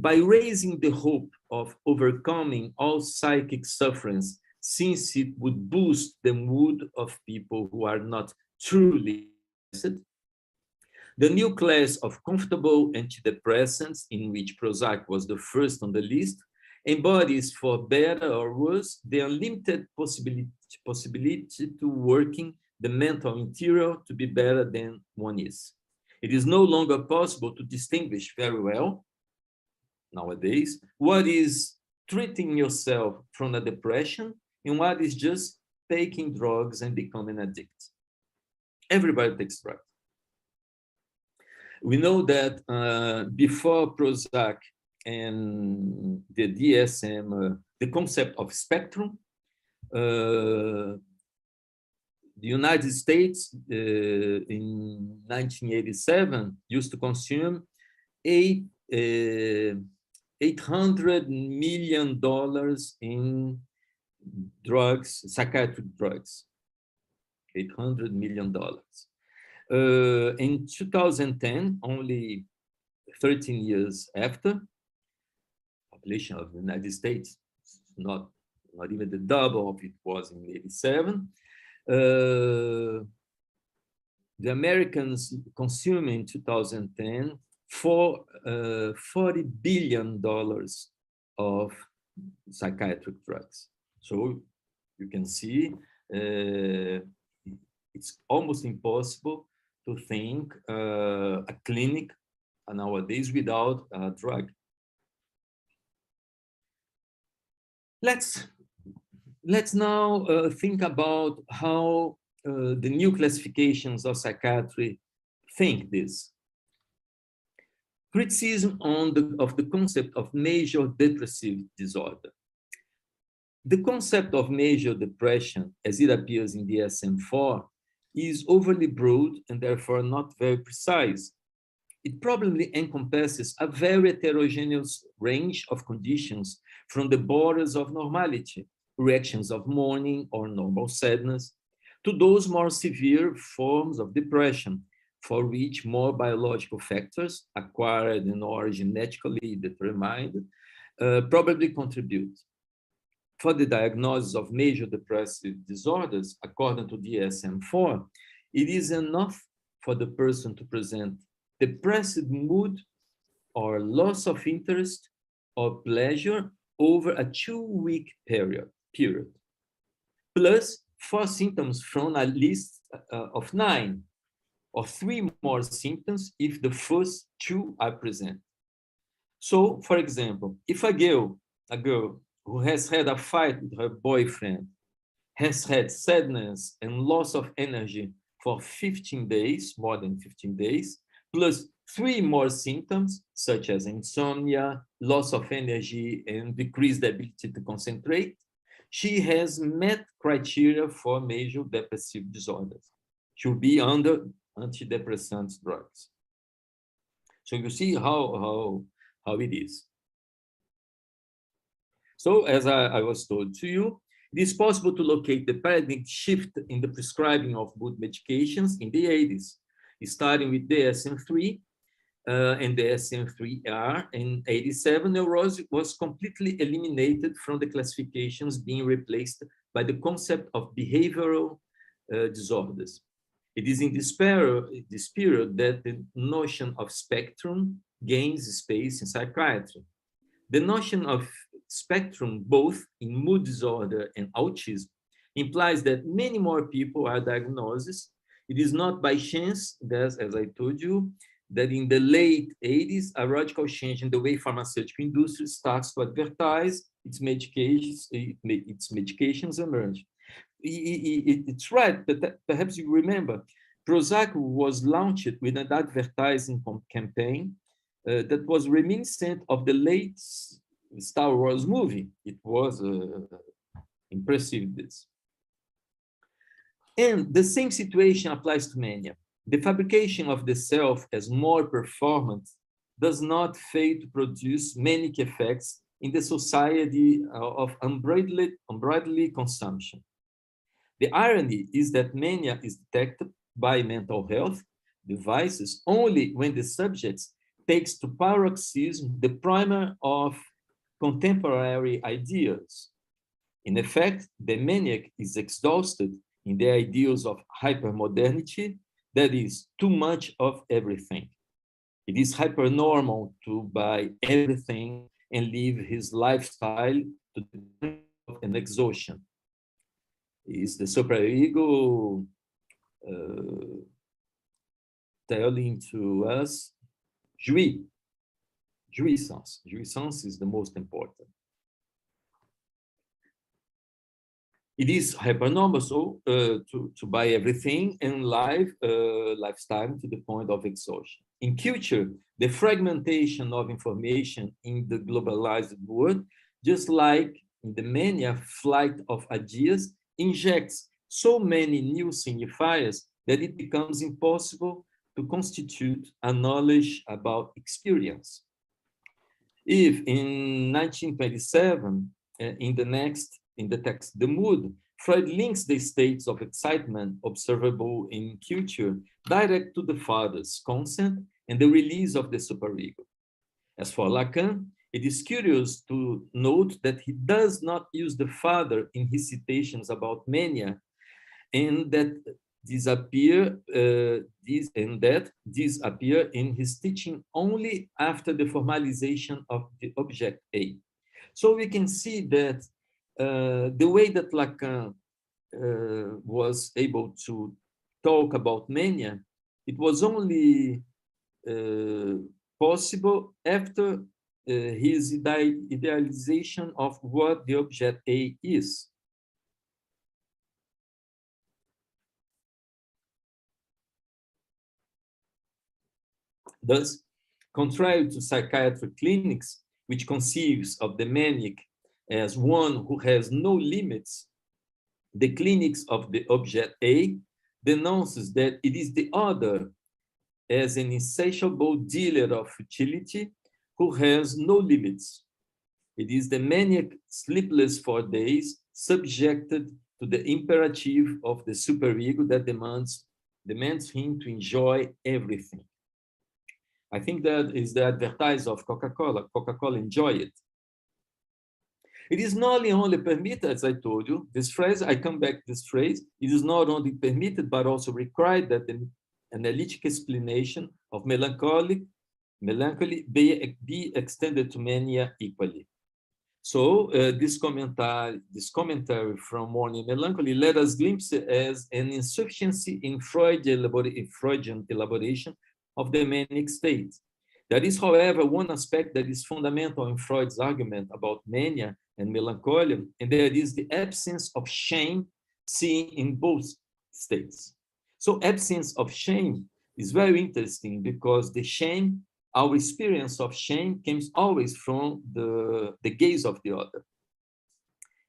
By raising the hope of overcoming all psychic sufferings, since it would boost the mood of people who are not truly blessed, the new class of comfortable antidepressants, in which Prozac was the first on the list, embodies, for better or worse, the unlimited possibility to working the mental interior to be better than one is. It is no longer possible to distinguish very well, nowadays, what is treating yourself from a depression and what is just taking drugs and becoming an addict. Everybody takes drugs. We know that before Prozac and the DSM, the concept of spectrum, the United States in 1987 used to consume $800 million in drugs, psychiatric drugs, $800 million. In 2010, only 13 years after, population of the United States, not even the double of it was in 87, the Americans consume in 2010 for $40 billion of psychiatric drugs. So you can see it's almost impossible to think a clinic nowadays without a drug. Let's now think about how the new classifications of psychiatry think this. Criticism of the concept of major depressive disorder. The concept of major depression, as it appears in DSM-4, is overly broad and therefore not very precise. It probably encompasses a very heterogeneous range of conditions from the borders of normality, reactions of mourning or normal sadness, to those more severe forms of depression, for which more biological factors, acquired and or genetically determined, probably contribute. For the diagnosis of major depressive disorders, according to DSM-4, it is enough for the person to present depressive mood or loss of interest or pleasure over a 2-week period, plus 4 symptoms from a list of 9, or 3 more symptoms if the first 2 are present. So, for example, if a girl who has had a fight with her boyfriend has had sadness and loss of energy for 15 days, more than 15 days, plus 3 more symptoms such as insomnia, loss of energy, and decreased ability to concentrate, she has met criteria for major depressive disorders. She'll be under antidepressant drugs. So you see how it is. So as I was told to you, it is possible to locate the paradigm shift in the prescribing of mood medications in the 80s, starting with DSM-3 and DSM-3R. In 87, neurosis was completely eliminated from the classifications, being replaced by the concept of behavioral disorders. It is in this period that the notion of spectrum gains space in psychiatry. The notion of spectrum, both in mood disorder and autism, implies that many more people are diagnosed. It is not by chance that, as I told you, that in the late 80s, a radical change in the way pharmaceutical industry starts to advertise its medications emerge. It's right, but perhaps you remember, Prozac was launched with an advertising campaign that was reminiscent of the late Star Wars movie. It was impressive, this. And the same situation applies to mania. The fabrication of the self as more performant does not fail to produce manic effects in the society of unbridled consumption. The irony is that mania is detected by mental health devices only when the subject takes to paroxysm the primer of contemporary ideas. In effect, the maniac is exhausted in the ideals of hypermodernity, that is, too much of everything. It is hypernormal to buy everything and live his lifestyle to the point of an exhaustion. Is the superego telling to us, jouissance. Jouissance is the most important. It is hypernormal so, to buy everything and lifestyle to the point of exhaustion. In culture, the fragmentation of information in the globalized world, just like in the mania flight of ideas, injects so many new signifiers that it becomes impossible to constitute a knowledge about experience. If in 1927, in the text The Mood, Freud links the states of excitement observable in culture direct to the father's consent and the release of the superego. As for Lacan, it is curious to note that he does not use the father in his citations about mania, and that disappear in his teaching only after the formalization of the object A. So we can see that the way that Lacan was able to talk about mania, it was only possible after his idealization of what the object A is. Thus, contrary to psychiatric clinics, which conceives of the maniac as one who has no limits, the clinics of the object A denounces that it is the other as an insatiable dealer of futility who has no limits. It is the maniac sleepless for days, subjected to the imperative of the superego that demands him to enjoy everything. I think that is the advertise of Coca-Cola. Coca-Cola, enjoy it. It is not only permitted, as I told you, this phrase, I come back to this phrase, it is not only permitted, but also required that the analytic explanation of melancholy be extended to mania equally. So this commentary from Morning Melancholy let us glimpse as an insufficiency in Freudian elaboration of the manic state. There is, however, one aspect that is fundamental in Freud's argument about mania and melancholia, and that is the absence of shame seen in both states. So absence of shame is very interesting because our experience of shame comes always from the gaze of the other.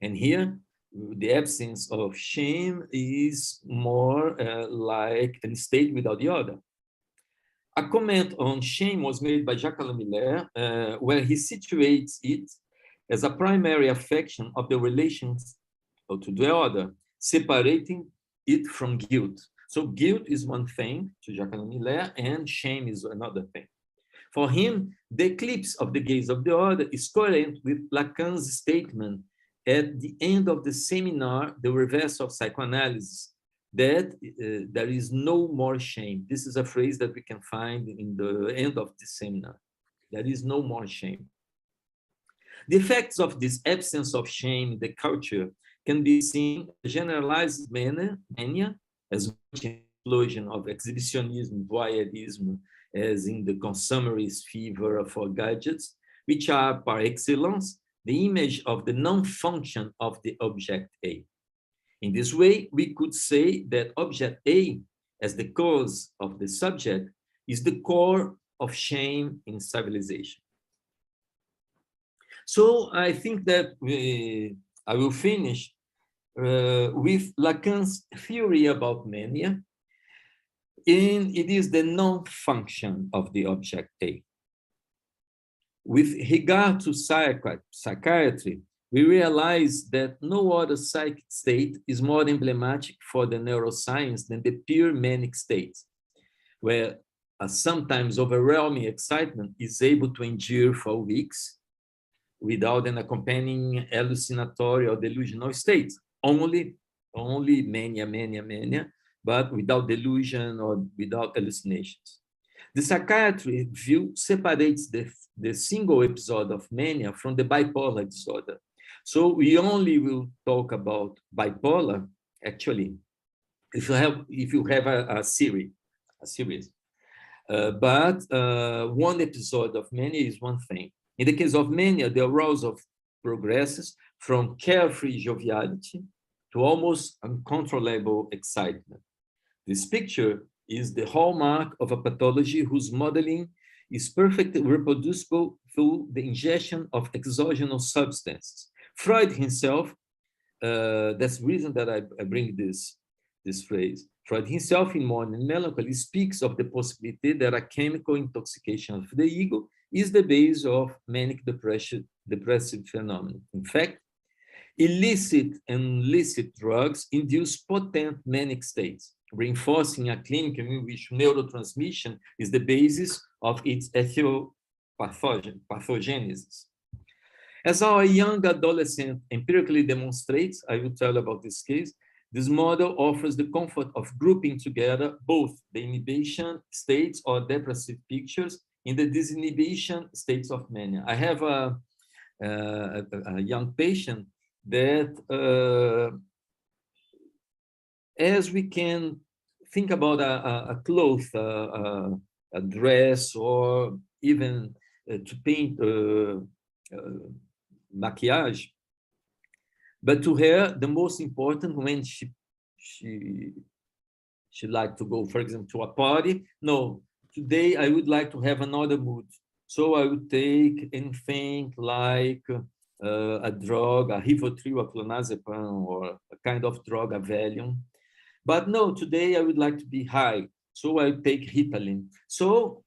And here, the absence of shame is more like a state without the other. A comment on shame was made by Jacques Miller, where he situates it as a primary affection of the relations to the other, separating it from guilt. So guilt is one thing to Jacques Miller, and shame is another thing. For him, the eclipse of the gaze of the other is coherent with Lacan's statement at the end of the seminar, The Reverse of Psychoanalysis, that there is no more shame. This is a phrase that we can find in the end of the seminar. There is no more shame. The effects of this absence of shame in the culture can be seen in a generalized mania, as much in the explosion of exhibitionism, voyeurism, as in the consumerist fever for gadgets, which are par excellence the image of the non-function of the object A. In this way, we could say that object A, as the cause of the subject, is the core of shame in civilization. So I think that I will finish with Lacan's theory about mania, and it is the non-function of the object A. With regard to psychiatry, we realize that no other psychic state is more emblematic for the neuroscience than the pure manic state, where a sometimes overwhelming excitement is able to endure for weeks without an accompanying hallucinatory or delusional state. Only mania, but without delusion or without hallucinations. The psychiatry view separates the single episode of mania from the bipolar disorder. So we only will talk about bipolar, actually, if you have a series. But one episode of mania is one thing. In the case of mania, the arousal progresses from carefree joviality to almost uncontrollable excitement. This picture is the hallmark of a pathology whose modeling is perfectly reproducible through the ingestion of exogenous substances. Freud himself, that's the reason that I bring this phrase. Freud himself in Mourning and Melancholy speaks of the possibility that a chemical intoxication of the ego is the base of manic depressive phenomena. In fact, illicit and licit drugs induce potent manic states, reinforcing a clinic in which neurotransmission is the basis of its ethopathogenesis. As our young adolescent empirically demonstrates, I will tell about this case, this model offers the comfort of grouping together both the inhibition states or depressive pictures in the disinhibition states of mania. I have a young patient that, as we can think about a cloth, a dress, or even to paint maquillage, but to her, the most important when she liked to go, for example, to a party. No, today I would like to have another mood. So I would take anything like a drug, a Rivotril, a clonazepam, or a kind of drug, a Valium. But no, today I would like to be high. So I take Ritalin. So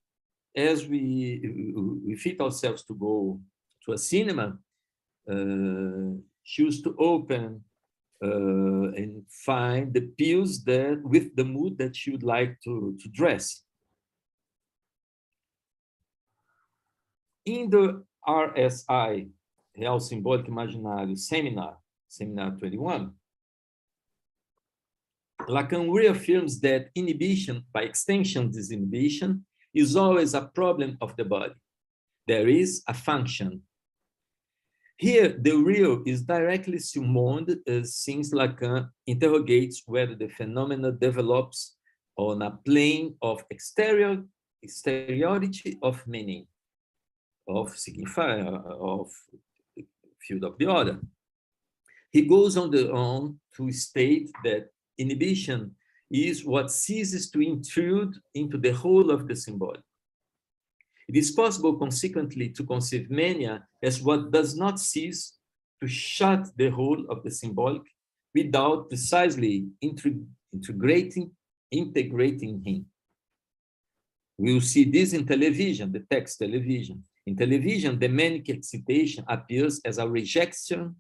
as we fit ourselves to go to a cinema, choose to open and find the pills that with the mood that she would like to dress. In the RSI, Real Symbolic Imaginário Seminar 21, Lacan reaffirms that inhibition, by extension disinhibition, is always a problem of the body. There is a function. Here, the real is directly summoned since Lacan interrogates whether the phenomena develops on a plane of exteriority of meaning, of signifier, of field of the order. He goes on to state that inhibition is what ceases to intrude into the whole of the symbolic. It is possible, consequently, to conceive mania as what does not cease to shut the whole of the symbolic without precisely integrating him. We will see this in television, the text television. In television, the manic excitation appears as a rejection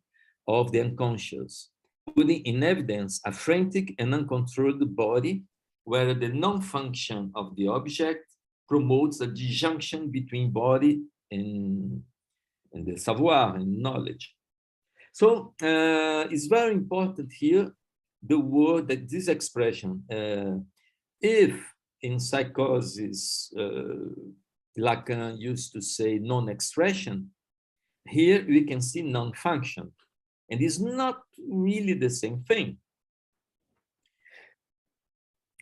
of the unconscious, putting in evidence a frantic and uncontrolled body where the non-function of the object promotes a disjunction between body and the savoir and knowledge. So it's very important here, the word that this expression, if in psychosis, Lacan used to say non-expression, Here we can see non-function, and it's not really the same thing.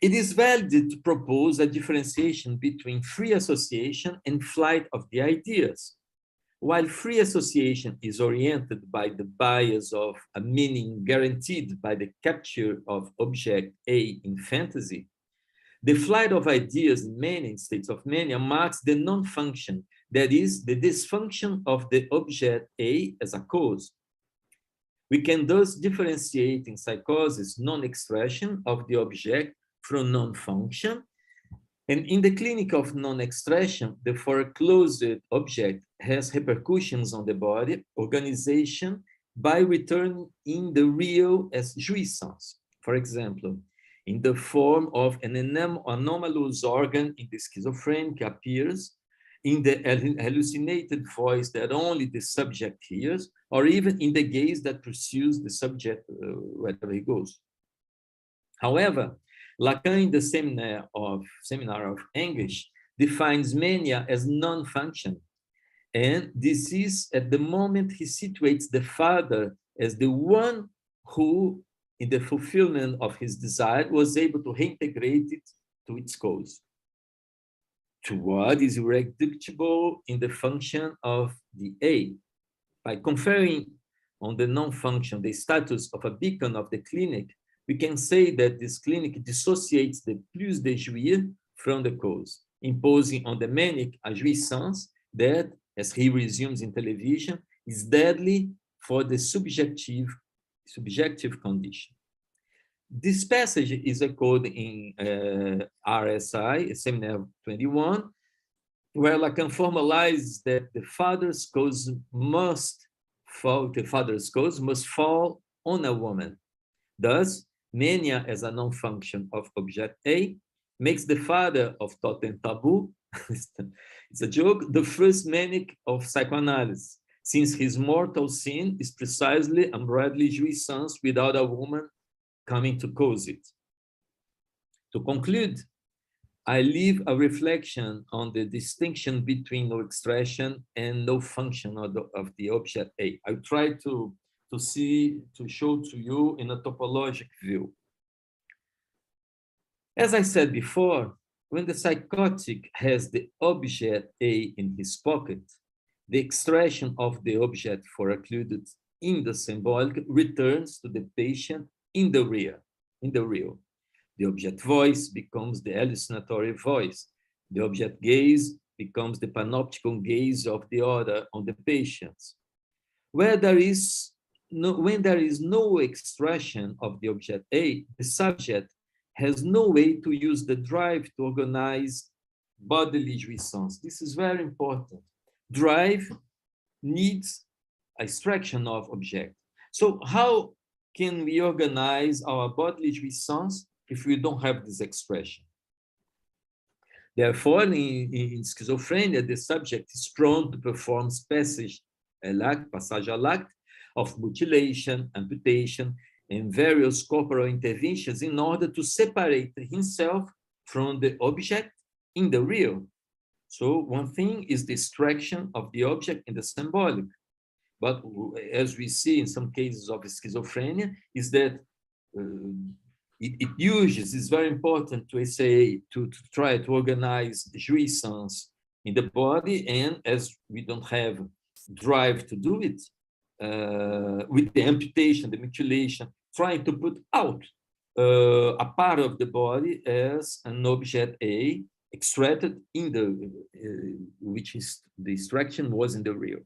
It is valid to propose a differentiation between free association and flight of the ideas. While free association is oriented by the bias of a meaning guaranteed by the capture of object A in fantasy, the flight of ideas in many states of mania marks the non-function, that is, the dysfunction of the object A as a cause. We can thus differentiate in psychosis non-expression of the object from non-function. And in the clinic of non-expression, the foreclosed object has repercussions on the body organization by returning in the real as jouissance. For example, in the form of an anomalous organ in the schizophrenic appears, in the hallucinated voice that only the subject hears, or even in the gaze that pursues the subject wherever he goes. However, Lacan in the seminar of English defines mania as non-function. And this is at the moment he situates the father as the one who, in the fulfillment of his desire, was able to reintegrate it to its cause, to what is irreducible in the function of the A. By conferring on the non-function the status of a beacon of the clinic, we can say that this clinic dissociates the plus de jouir from the cause, imposing on the manic a jouissance that, as he resumes in television, is deadly for the subjective condition. This passage is echoed in RSI, Seminar 21, where Lacan formalizes that the father's cause must fall on a woman. Thus, mania as a non-function of object A makes the father of Thought and Taboo, it's a joke, the first manic of psychoanalysis, since his mortal sin is precisely unbridled jouissance without a woman coming to cause it. To conclude, I leave a reflection on the distinction between no expression and no function of the object A. I try to show to you in a topologic view. As I said before, when the psychotic has the object A in his pocket, the expression of the object forecluded in the symbolic returns to the patient in the real. The object voice becomes the hallucinatory voice. The object gaze becomes the panopticon gaze of the other on the patients. When there is no expression of the object A, the subject has no way to use the drive to organize bodily jouissance. This is very important. Drive needs extraction of object. So how can we organize our bodily jouissance if we don't have this expression? Therefore, in schizophrenia, the subject is prone to perform passage à l'acte of mutilation, amputation, and various corporal interventions in order to separate himself from the object in the real. So one thing is the extraction of the object in the symbolic. But as we see in some cases of schizophrenia, is that it uses, it's very important to say, to try to organize jouissance in the body, and as we don't have drive to do it, with the amputation, the mutilation, trying to put out a part of the body as an object A extracted in the, which is the extraction was in the real.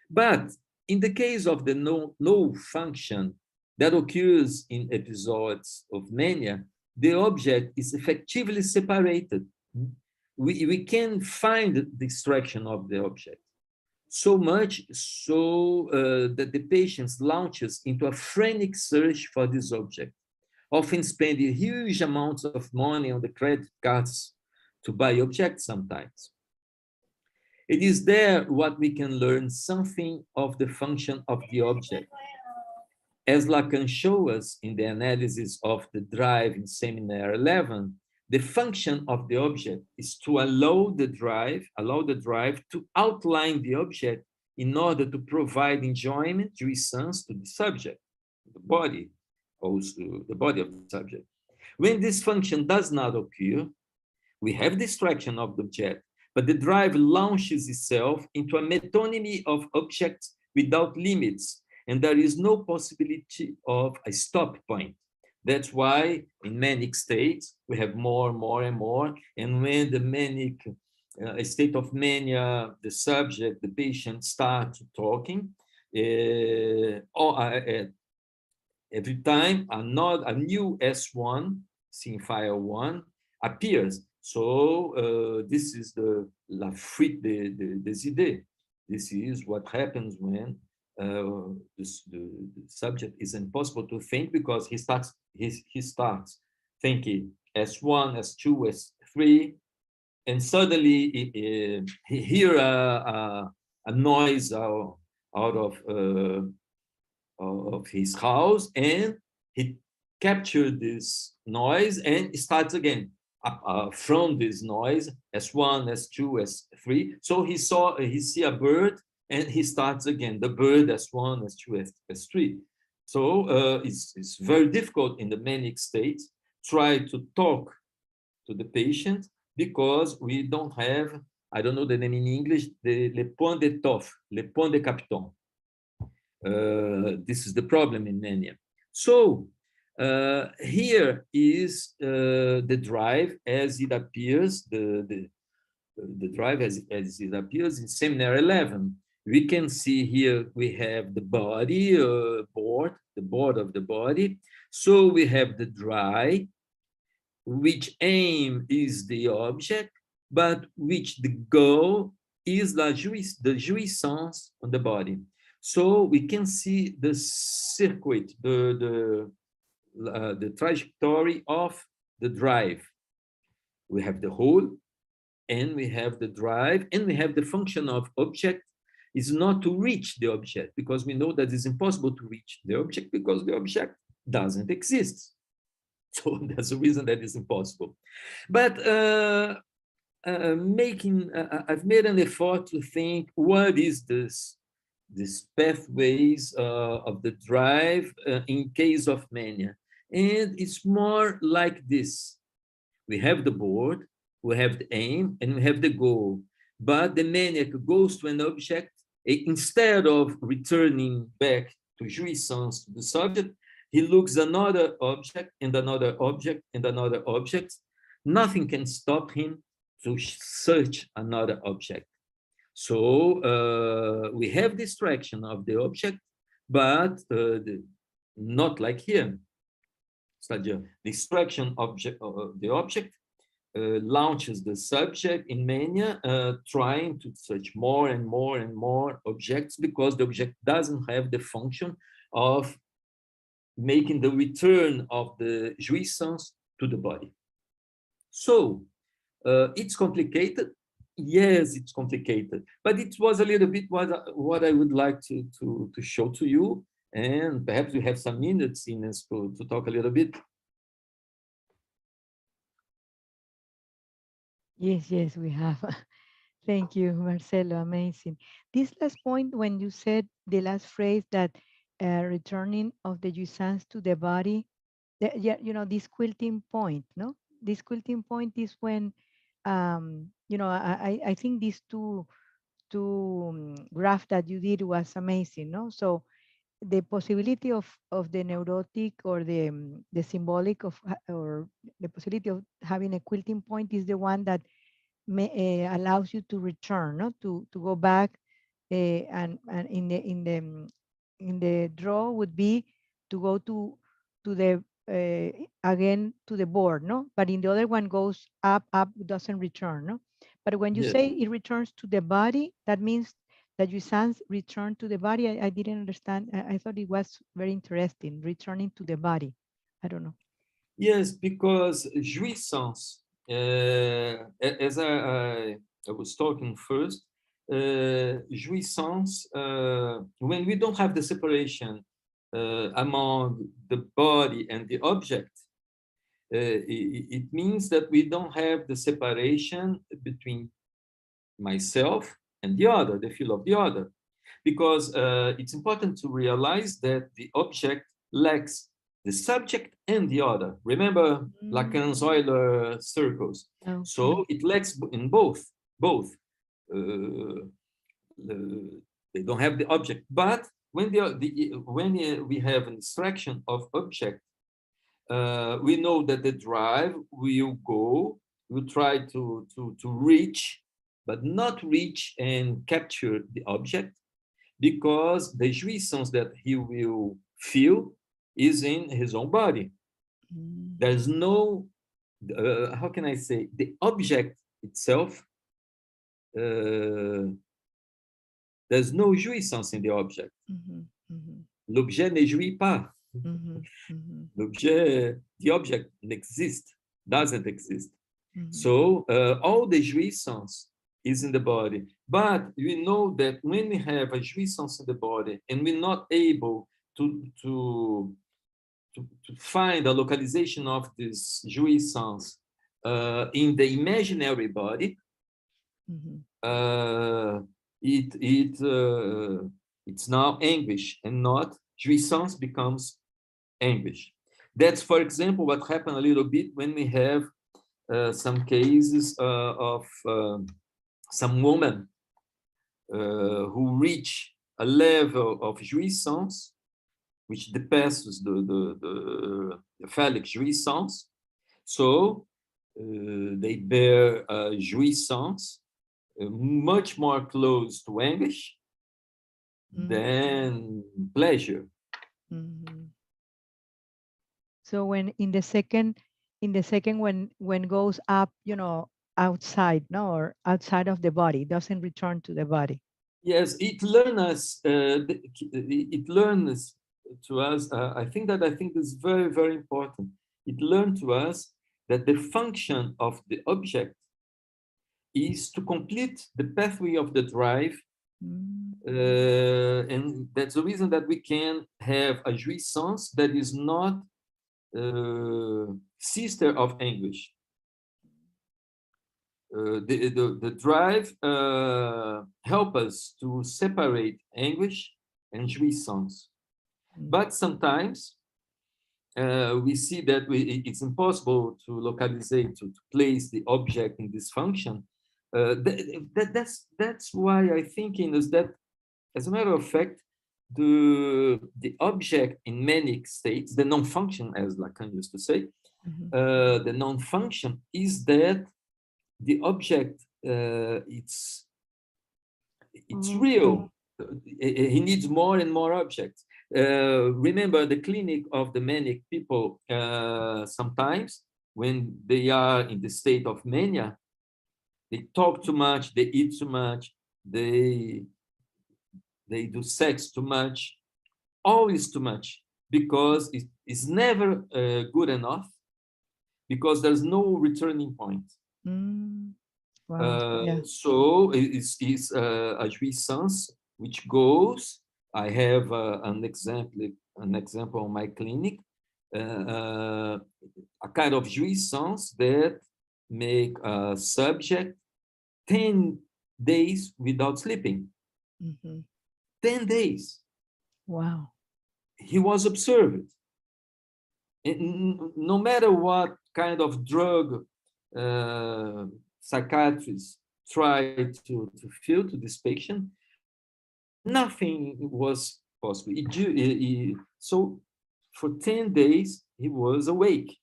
But in the case of the no function that occurs in episodes of mania, the object is effectively separated. We can find the extraction of the object. So much so that the patient launches into a frantic search for this object, often spending huge amounts of money on the credit cards to buy objects sometimes. It is there what we can learn something of the function of the object. As Lacan shows us in the analysis of the drive in Seminar 11, the function of the object is to allow the drive to outline the object in order to provide enjoyment, jouissance to the subject, the body, also the body of the subject. When this function does not occur, we have distraction of the object, but the drive launches itself into a metonymy of objects without limits, and there is no possibility of a stop point. That's why in manic states, we have more, more, and more. And when the manic state of mania, the subject, the patient start talking, every time a new S1, scene file 1, appears. So this is la fuite des idées. This is what happens when the subject is impossible to think, because he starts thinking S1, S2, S3, and suddenly he hear a noise out of his house, and he captured this noise and starts again from this noise, S1, S2, S3. So he see a bird, and he starts again, the bird, S1, S2, S3. So it's very difficult in the manic state try to talk to the patient, because we don't have, I don't know the name in English, le point d'étoffe, le point de capton. This is the problem in mania. So here is the drive as it appears, the drive as it appears in seminar 11. We can see here we have the body board, the board of the body. So we have the drive, which aim is the object, but which the goal is the jouissance on the body. So we can see the circuit, the trajectory of the drive. We have the whole, and we have the drive, and we have the function of object is not to reach the object, because we know that it's impossible to reach the object because the object doesn't exist. So that's the reason that it's impossible. But I've made an effort to think what is this pathways of the drive in case of mania. And it's more like this. We have the board, we have the aim, and we have the goal. But the maniac goes to an object, instead of returning back to jouissance to the subject, he looks another object and another object and another object. Nothing can stop him to search another object. So we have distraction of the object, but not like here. So the distraction object of the object launches the subject in mania, trying to search more and more and more objects, because the object doesn't have the function of making the return of the jouissance to the body. So it's complicated. Yes, it's complicated, but it was a little bit what I would like to show to you, and perhaps we have some minutes in us to talk a little bit. Yes, we have. Thank you, Marcelo. Amazing. This last point, when you said the last phrase that returning of the jouissance to the body, yeah, you know, this quilting point, no? This quilting point is when, you know, I think these two graph that you did was amazing, no? So the possibility of the neurotic or the symbolic of, or the possibility of having a quilting point is the one that allows you to return, no? To go back, and in the draw would be to go to the again to the board, no? But in the other one goes up, doesn't return, no? But when you say it returns to the body, that means that your sense return to the body. I didn't understand. I thought it was very interesting, returning to the body. I don't know. Yes, because jouissance, as I was talking first, jouissance, when we don't have the separation among the body and the object, it means that we don't have the separation between myself and the other, the feel of the other. because it's important to realize that the object lacks the subject and the other. Remember Lacan's Euler circles. Oh, So it lacks in both. They don't have the object. But when we have an abstraction of object, we know that the drive will try to reach, but not reach and capture the object, because the jouissance that he will feel is in his own body. There's no, how can I say, the object itself, there's no jouissance in the object. L'objet ne jouit pas. L'objet, the object doesn't exist. So all the jouissance is in the body. But we know that when we have a jouissance in the body and we're not able to find a localization of this jouissance in the imaginary body, it's now anguish and not jouissance becomes anguish. That's, for example, what happened a little bit when we have some cases of some women who reach a level of jouissance which depasses the phallic jouissance. So they bear jouissance much more close to anguish than pleasure. So when in the second when goes up, outside, no, or outside of the body, doesn't return to the body. Yes, it learns to us. I think this is very, very important. It learned to us that the function of the object is to complete the pathway of the drive. And that's the reason that we can have a jouissance that is not sister of anguish. The drive help us to separate anguish and jouissance. But sometimes we see that it's impossible to localize, to place the object in this function. That's why I think is that, as a matter of fact, the object in manic states, the non-function, as Lacan used to say, the non-function is that the object, it's real. He needs more and more objects. Remember the clinic of the manic people, sometimes when they are in the state of mania, they talk too much, they eat too much, they do sex too much, always too much, because it's never good enough, because there's no returning point. Wow. Yeah. So it's a jouissance which goes. I have an example on my clinic, a kind of jouissance that make a subject 10 days without sleeping. 10 days. Wow. He was observed. No matter what kind of drug psychiatrists tried to fill to this patient, nothing was possible. So for 10 days, he was awake,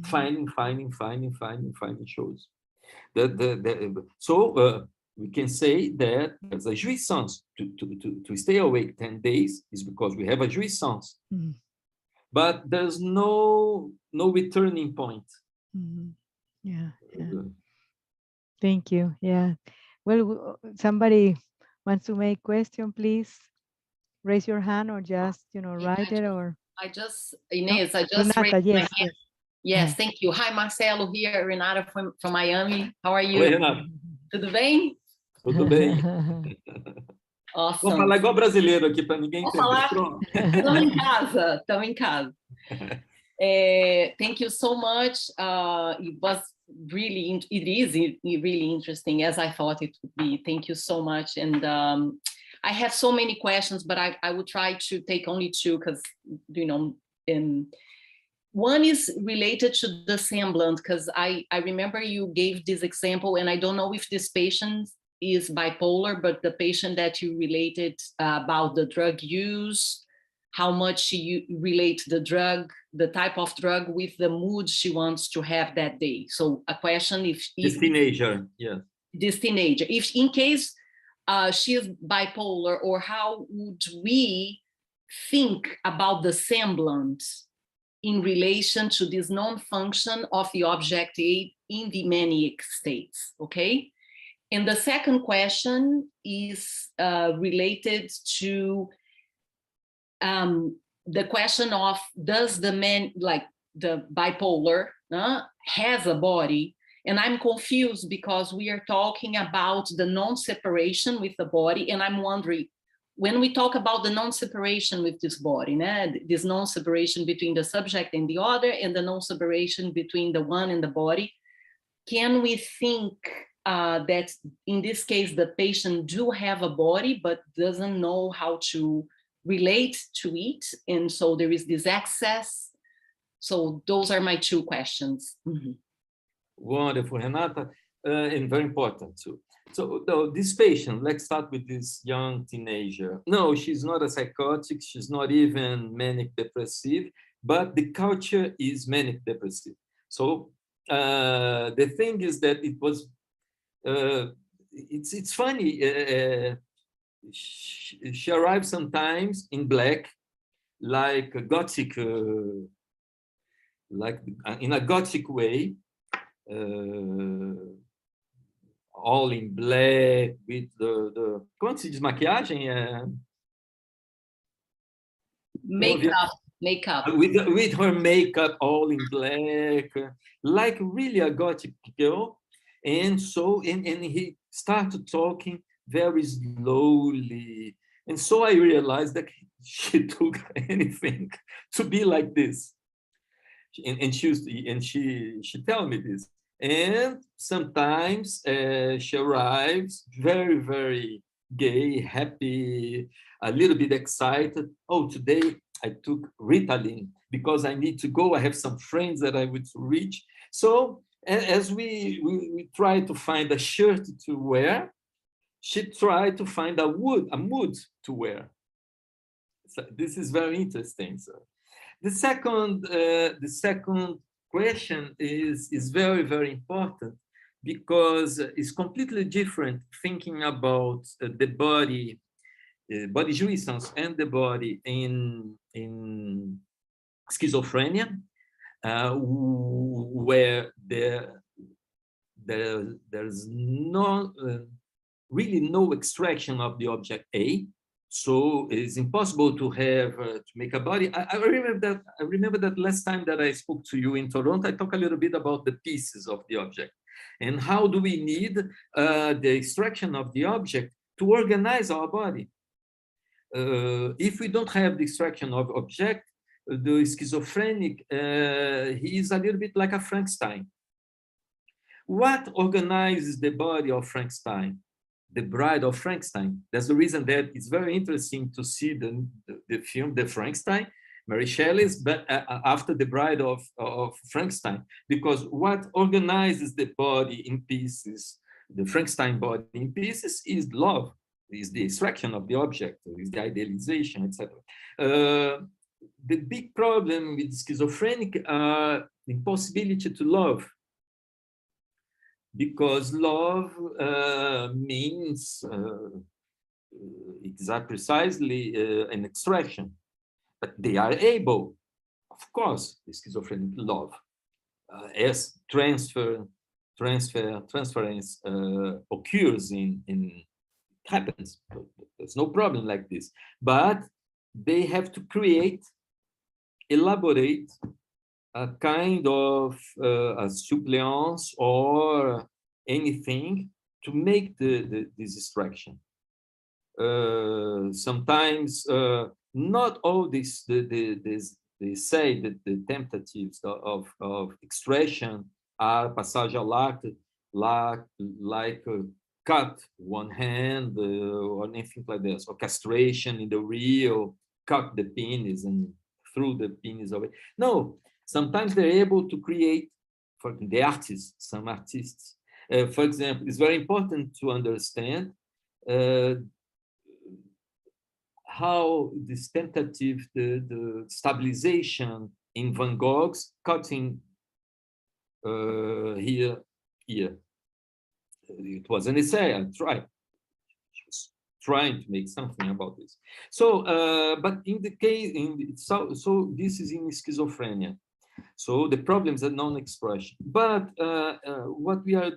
finding shows. So we can say that there's a jouissance. To stay awake 10 days is because we have a jouissance. But there's no returning point. Yeah. Thank you. Yeah. Well, somebody wants to make question, please raise your hand, or just write it, or Inês, I just Renata, raised my yes, hand. Yes, thank you. Hi, Marcelo here, Renata from Miami. How are you? Oi, Renata. Tudo bem? Tudo bem. Awesome. Vou falar igual brasileiro aqui para ninguém Vou entender. falar. Pronto. Estamos em casa. Thank you so much. It was really, it is really interesting, as I thought it would be. Thank you so much. And I have so many questions, but I will try to take only two because, you know, one is related to the semblance, because I remember you gave this example, and I don't know if this patient is bipolar, but the patient that you related about the drug use, how much she relates the drug, the type of drug with the mood she wants to have that day. So a question if This teenager, yeah. This teenager, if in case she is bipolar, or how would we think about the semblance in relation to this non-function of the object A in the manic states, okay? And the second question is related to the question of, does the man, like the bipolar, has a body? And I'm confused because we are talking about the non-separation with the body, and I'm wondering, when we talk about the non-separation with this body, this non-separation between the subject and the other, and the non-separation between the one and the body, can we think that in this case, the patient do have a body, but doesn't know how to relate to it, and so there is this excess? So those are my two questions. Mm-hmm. Wonderful, Renata, and very important too. So this patient, let's start with this young teenager. No, she's not a psychotic, she's not even manic depressive, but the culture is manic depressive. So the thing is that it was, it's funny, she arrives sometimes in black, like a gothic, like in a gothic way, all in black, with the como se diz maquiagem? Makeup. With her makeup all in black, like really a gothic girl. And so, and he started talking very slowly. And so I realized that she took anything to be like this. And she tell me this. And sometimes she arrives very, very gay, happy, a little bit excited. Oh, today I took Ritalin because I need to go. I have some friends that I would reach. So as we try to find a shirt to wear, she tried to find a mood to wear. So this is very interesting. So the second question is very, very important, because it's completely different thinking about the body, body jouissance and the body in schizophrenia, where there's no really no extraction of the object A. So it's impossible to have to make a body. I remember that last time that I spoke to you in Toronto, I talked a little bit about the pieces of the object and how do we need the extraction of the object to organize our body. If we don't have the extraction of object, the schizophrenic, he is a little bit like a Frankenstein. What organizes the body of Frankenstein? The Bride of Frankenstein. That's the reason that it's very interesting to see the film, The Frankenstein, Mary Shelley's, but after The Bride of Frankenstein, because what organizes the body in pieces, the Frankenstein body in pieces, is love, is the extraction of the object, is the idealization, etc. The big problem with schizophrenic are the impossibility to love, because love means exactly precisely an extraction, but they are able, of course, the schizophrenic love as transference occurs in happens. There's no problem like this, but they have to elaborate a kind of a suppléance or anything to make this extraction. Sometimes not all this, they say that the tentatives of extraction are passage à l'acte, like cut one hand or anything like this, or castration in the real, cut the penis and threw the penis away. No, sometimes they're able to create, for the artists, some artists, for example, it's very important to understand how this tentative, the stabilization in Van Gogh's cutting here. It was an essay. I tried. Just trying to make something about this. So, but in the case, so this is in schizophrenia. So the problems are non-expression. But what we are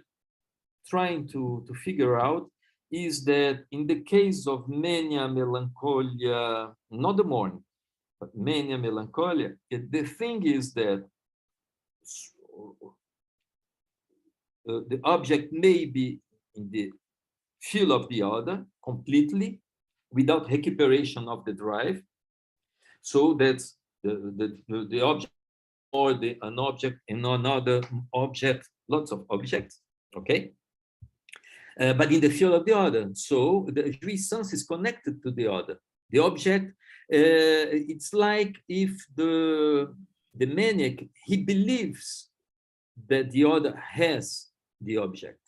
trying to figure out is that in the case of mania, melancholia, not the morning, but mania, melancholia, the thing is that the object may be in the field of the other completely without recuperation of the drive. So that's the object or an object and another object, lots of objects, okay? But in the field of the other, so the jouissance is connected to the other. The object, it's like if the maniac, he believes that the other has the object.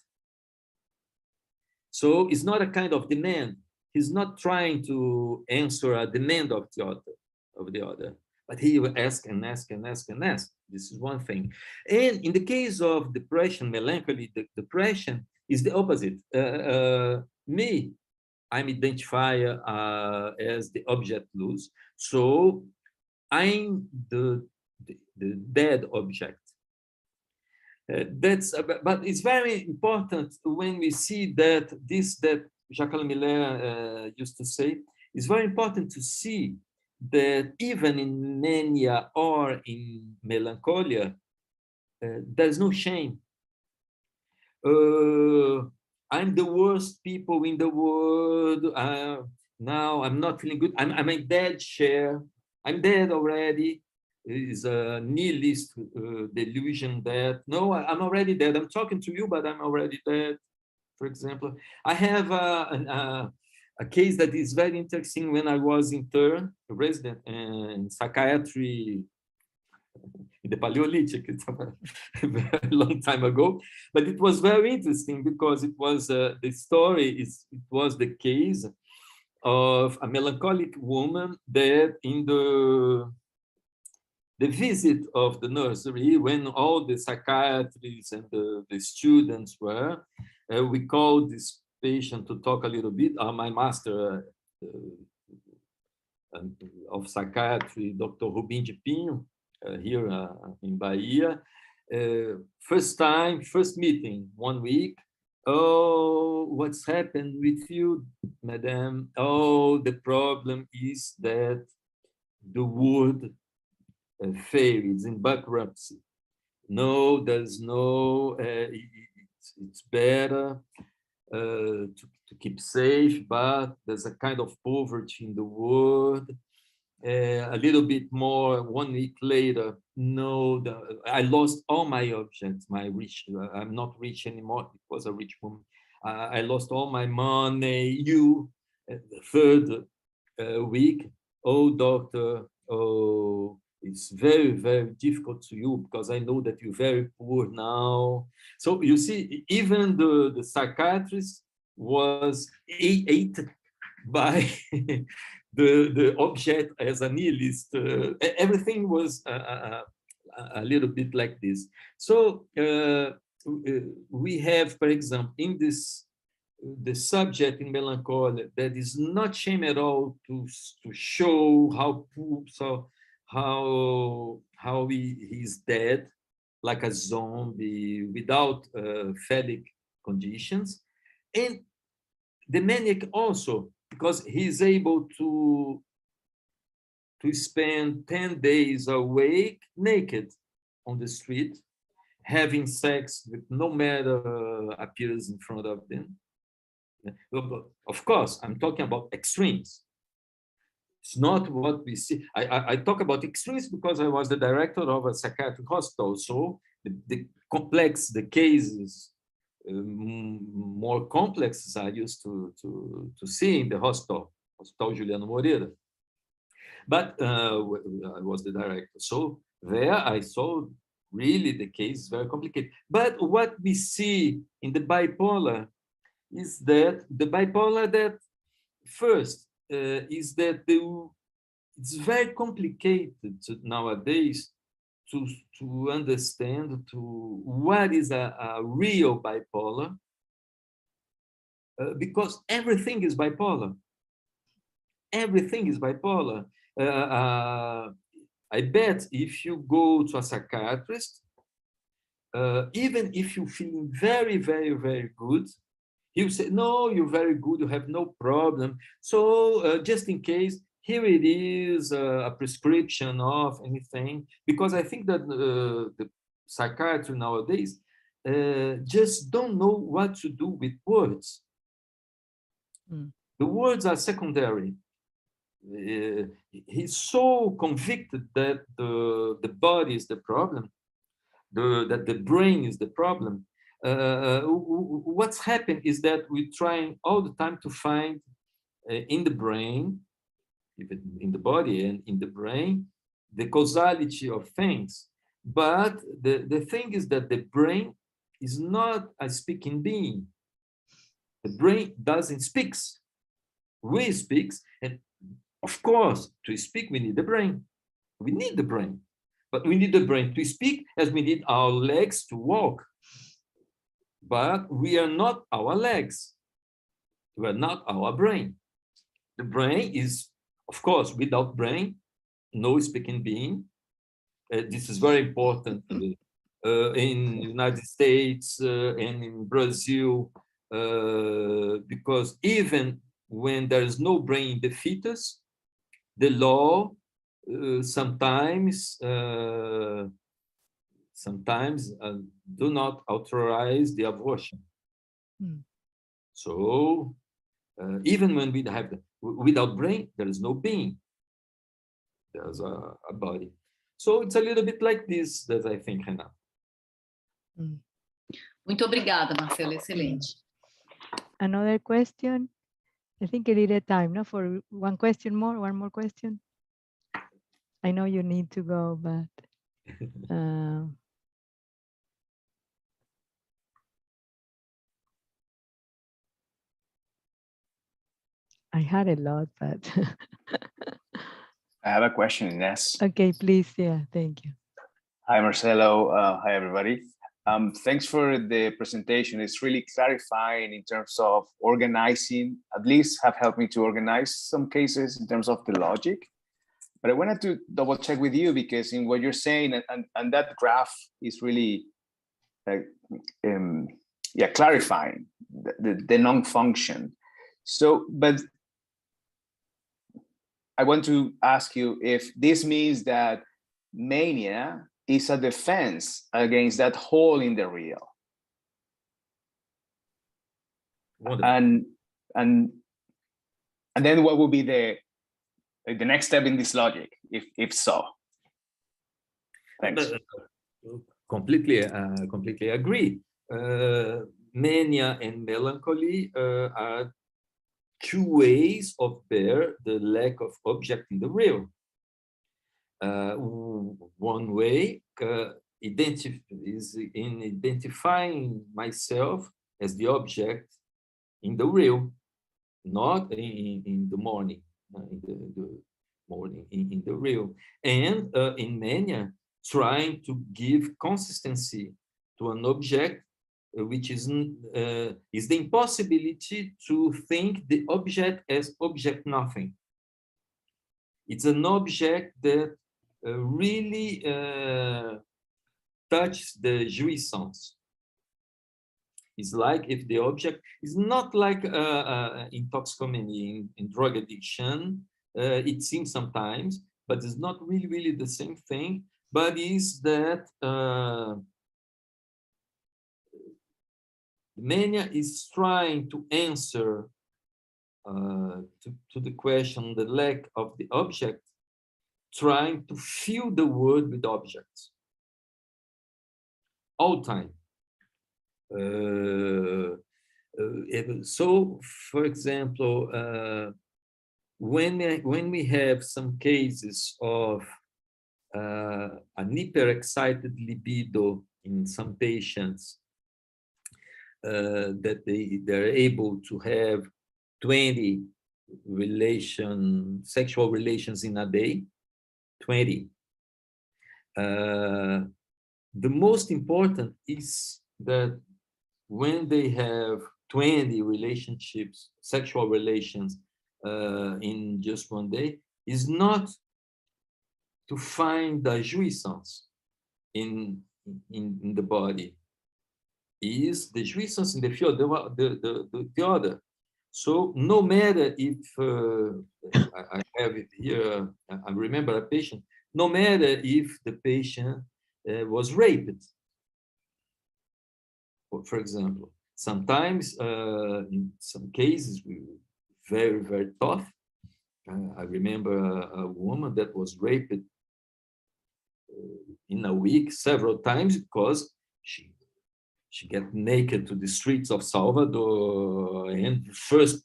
So it's not a kind of demand. He's not trying to answer a demand of the other, but he will ask and ask and ask and ask. This is one thing. And in the case of depression, melancholy, the depression is the opposite. Me, I'm identified as the object loose. So I'm the dead object. But it's very important when we see that that Jacques Miller used to say, it's very important to see that even in mania or in melancholia, there's no shame. I'm the worst people in the world. Now I'm not feeling good. I'm a dead share. I'm dead already. Is a nihilist delusion that, no, I'm already dead. I'm talking to you, but I'm already dead, for example. I have a case that is very interesting. When I was intern, a resident in psychiatry in the Paleolithic, it's a very long time ago, but it was very interesting because it was the story is, it was the case of a melancholic woman that in the visit of the nursery, when all the psychiatrists and the students were, we called this patient to talk a little bit. My master of psychiatry, Dr. Rubim de Pinho, here in Bahia. First meeting, 1 week. Oh, what's happened with you, madam? Oh, the problem is that the wood failed, it's in bankruptcy. No, there's no, it's better to keep safe, but there's a kind of poverty in the world. A little bit more, 1 week later, no, I lost all my objects, my rich, I'm not rich anymore, it was a rich woman. I lost all my money, the third week, oh, doctor, oh, it's very, very difficult to you because I know that you're very poor now. So you see, even the psychiatrist was ate by the object as a nihilist. Everything was a little bit like this. So we have, for example, in this, the subject in melancholy that is not shame at all to show how poor, so how he's dead, like a zombie, without phallic conditions. And the maniac also, because he's able to spend 10 days awake, naked on the street, having sex with no matter appears in front of them. Of course, I'm talking about extremes. It's not what we see. I talk about extremes because I was the director of a psychiatric hospital. So the complex, the cases more complex as I used to see in the Hospital Juliano Moreira. But I was the director. So there I saw really the case is very complicated. But what we see in the bipolar is that the bipolar that first is that it's very complicated nowadays to understand what is a real bipolar, because everything is bipolar. Everything is bipolar. I bet if you go to a psychiatrist, even if you're feeling very, very, very good, he'll say, no, you're very good, you have no problem. So just in case, here it is, a prescription of anything. Because I think that the psychiatry nowadays just don't know what to do with words. The words are secondary. He's so convicted that the body is the problem, that the brain is the problem. What's happened is that we're trying all the time to find in the brain, in the body and in the brain, the causality of things. But the thing is that the brain is not a speaking being. The brain doesn't speak. We speak, and of course, to speak, we need the brain. We need the brain. But we need the brain to speak as we need our legs to walk. But we are not our legs. We are not our brain. The brain is, of course, without brain, no speaking being. This is very important in the United States and in Brazil, because even when there is no brain in the fetus, the law sometimes do not authorize the abortion. So even when we have without brain, there is no being. There's a body. So it's a little bit like this that I think, Renato. Muito obrigada, Marcelo. Excelente. Another question. I think I needed time, no, for one more question. I know you need to go, but I had a lot, but I have a question, Ines. Okay, please. Yeah, thank you. Hi, Marcelo. Hi, everybody. Thanks for the presentation. It's really clarifying in terms of organizing, at least have helped me to organize some cases in terms of the logic. But I wanted to double check with you, because in what you're saying, and that graph is really clarifying the non-function. So, but I want to ask you if this means that mania is a defense against that hole in the real. And then what would be the next step in this logic, if so? Thanks. Completely agree. Mania and melancholy are two ways of bear the lack of object in the real. One way is in identifying myself as the object in the real, not in the morning, in the real. And in mania, trying to give consistency to an object, which is the impossibility to think the object as object nothing. It's an object that really touches the jouissance. It's like if the object is not like in toxicomania, in drug addiction, it seems sometimes, but it's not really the same thing, but is that mania is trying to answer to the question, the lack of the object, trying to fill the world with objects all time. So, for example, when we have some cases of an hyperexcited libido in some patients, that they're able to have 20 sexual relations in a day, 20. The most important is that when they have 20 relationships, sexual relations in just one day, is not to find the jouissance in the body, is the jouissance in the field, the other. So no matter if, I have it here, I remember a patient, no matter if the patient was raped, for example. Sometimes, in some cases, we were very, very tough. I remember a woman that was raped in a week several times because she got naked to the streets of Salvador, and first,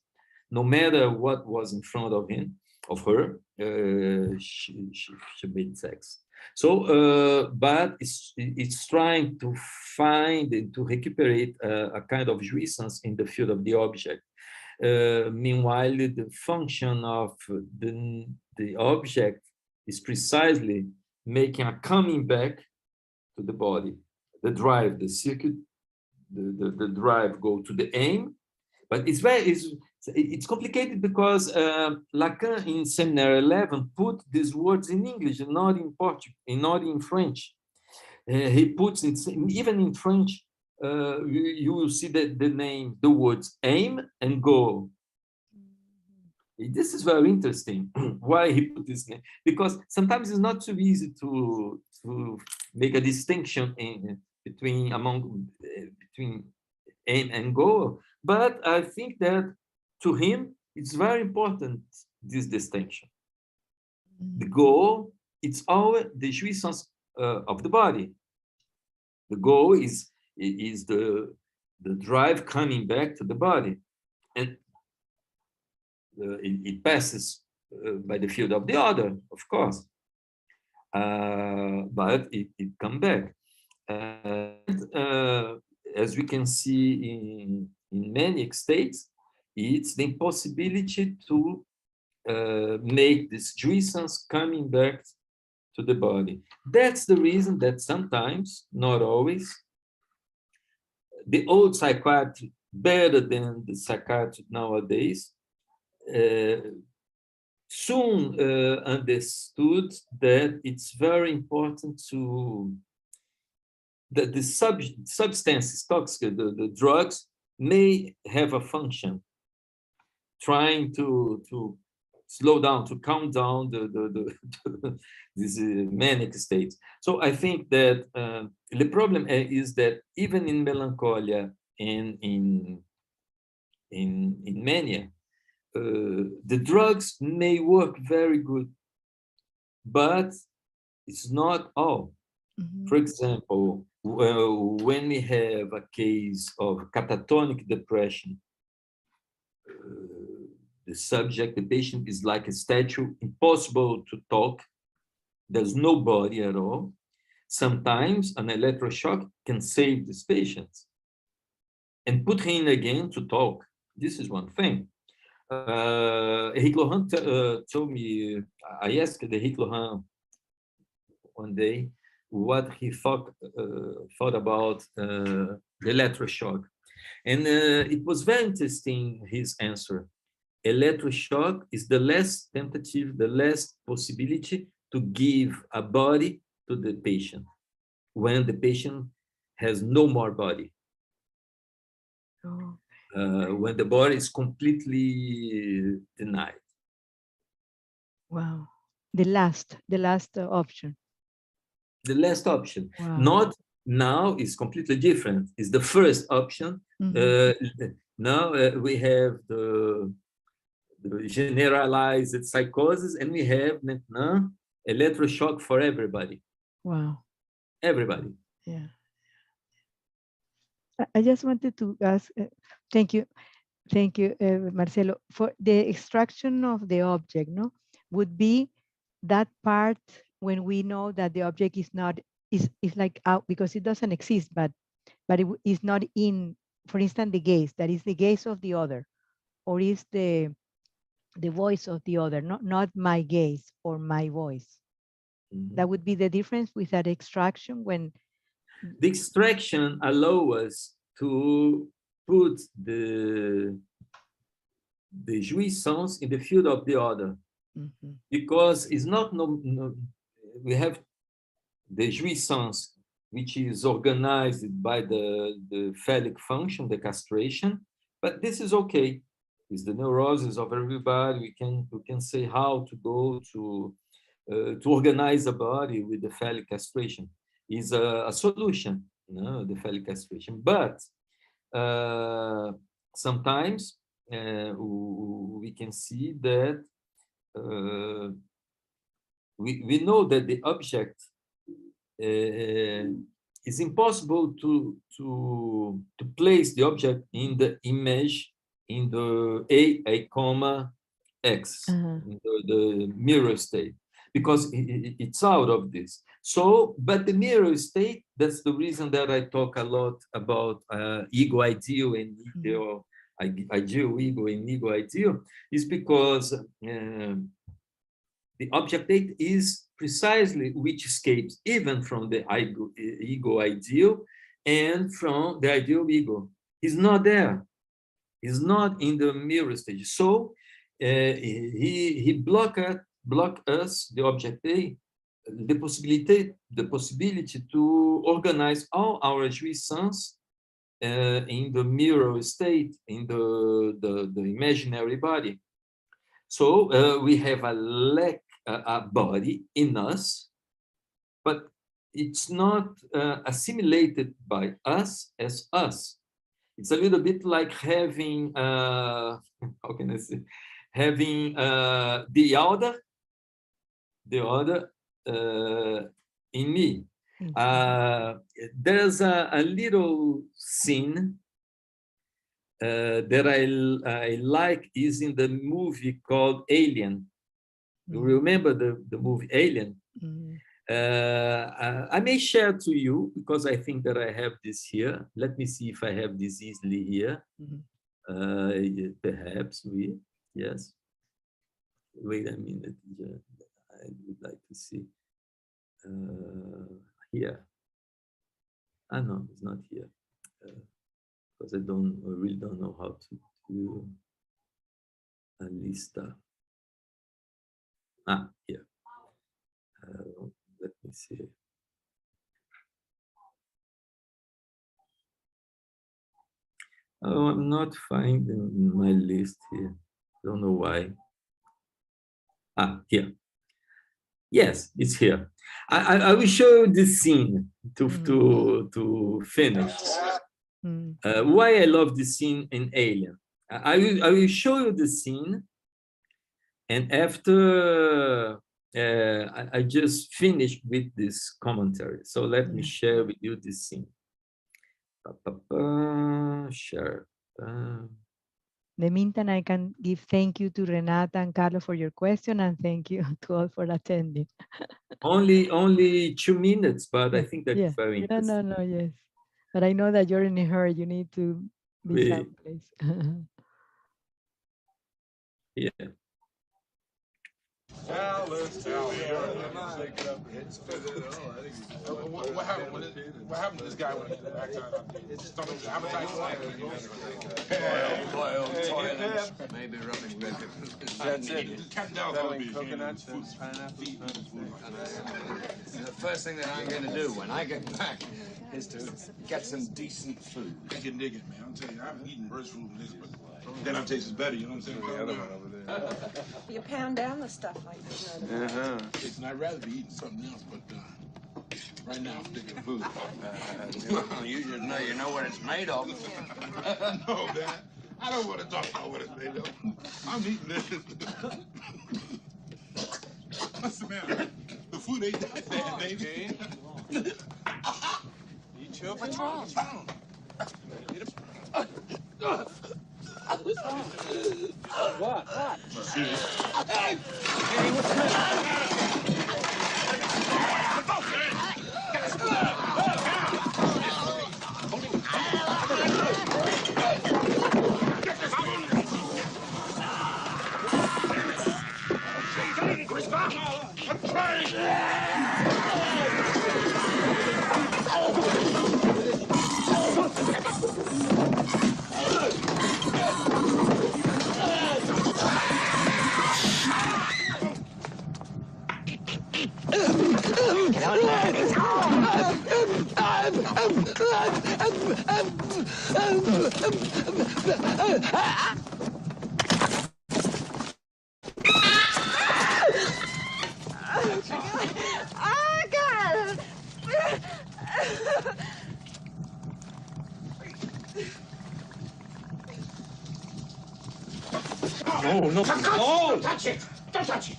no matter what was in front of her, she made sex. So, but it's trying to find and to recuperate a kind of jouissance in the field of the object. Meanwhile, the function of the object is precisely making a coming back to the body. The drive, the circuit, the drive go to the aim, but it's complicated because Lacan in Seminary 11 put these words in English and not in Portuguese, and not in French. He puts even in French, you will see that the words aim and go. This is very interesting. Why he put this name? Because sometimes it's not too easy to make a distinction between aim and goal. But I think that to him, it's very important, this distinction. The goal, it's always the jouissance of the body. The goal is the drive coming back to the body. And it passes by the field of the other, of course. But it comes back. As we can see in many states, it's the impossibility to make this jouissance coming back to the body. That's the reason that sometimes, not always, the old psychiatry, better than the psychiatry nowadays, soon understood that it's very important that the substances, toxic, the drugs, may have a function, trying to slow down, to calm down these manic states. So I think that the problem is that even in melancholia and in mania, the drugs may work very good, but it's not all. For example, when we have a case of catatonic depression, the patient is like a statue, impossible to talk. There's no body at all. Sometimes an electroshock can save this patient and put him again to talk. This is one thing. Eric Laurent told me, I asked Eric Laurent one day what he thought about the electroshock. And it was very interesting, his answer. Electroshock is the less tentative, the less possibility to give a body to the patient when the patient has no more body. When the body is completely denied. Wow. The last option. The last option. Wow. Not now is completely different. It's the first option. Now we have the generalized psychosis, and we have now electroshock for everybody. Wow. Everybody. Yeah. I just wanted to ask, thank you, Marcelo, for the extraction of the object, no, would be that part when we know that the object is not, is like out because it doesn't exist, but it is not in, for instance, the gaze, that is the gaze of the other, or is the voice of the other, not my gaze or my voice. That would be the difference with that extraction when the extraction allows us to put the jouissance in the field of the other, because it's not we have the jouissance, which is organized by the phallic function, the castration, but this is okay. It's the neurosis of everybody. We can say how to go to organize a body with the phallic castration. Is a solution, the phallic castration. But sometimes we can see that we know that the object is impossible to place the object in the image in the a comma x, in the mirror state, because it's out of this. So, but the mirror state, that's the reason that I talk a lot about ego ideal and ego, ideal ego and ego ideal, is because the object state is precisely which escapes even from the ego ideal and from the ideal ego. It's not there. It's not in the mirror stage. So he block us, the object A, the possibility to organize all our jouissance in the mirror state, in the imaginary body. So we have a lack, a body in us, but it's not assimilated by us as us. It's a little bit like having, how can I say, having the other in me. There's a little scene that I like, is in the movie called Alien. You remember the movie Alien? I may share to you, because I think that I have this here. Let me see if I have this easily here. Perhaps yes. Wait a minute. I would like to see. Here. Ah, no, it's not here. Because I really don't know how to do a lista. Ah, here. Let me see. Oh, I'm not finding my list here. Don't know why. Ah, here. Yes, it's here. I will show you this scene to finish. Why I love this scene in Alien. I will show you the scene, and after I just finished with this commentary. So let me share with you this scene. Share. In the meantime, I can give thank you to Renata and Carlos for your question, and thank you to all for attending. Only 2 minutes, but I think that's very interesting. No, yes. But I know that you're in a hurry. You need to be someplace. Yeah. Alice, what happened to this guy when he backed out? Stomach appetite. Maybe rubbing bacon. That's it. Coconuts, pineapple. The first thing that I'm going to do when I get back is to get some decent food. I can dig it, man. I'm telling you, I haven't eaten birch fruit in this, but then I taste better. You know what I'm saying? The other one over there. You pound down the stuff like this. Listen, I'd rather be eating something else, but right now I'm thinking of food. You should know. You know what it's made of. No, man. I don't want to talk about what it's made of. I'm eating this. What's the matter? The food ain't that bad, baby. Eat your food. What's wrong? What? Hey, what's the matter? Oh, God! No, no, don't touch it! Don't touch it!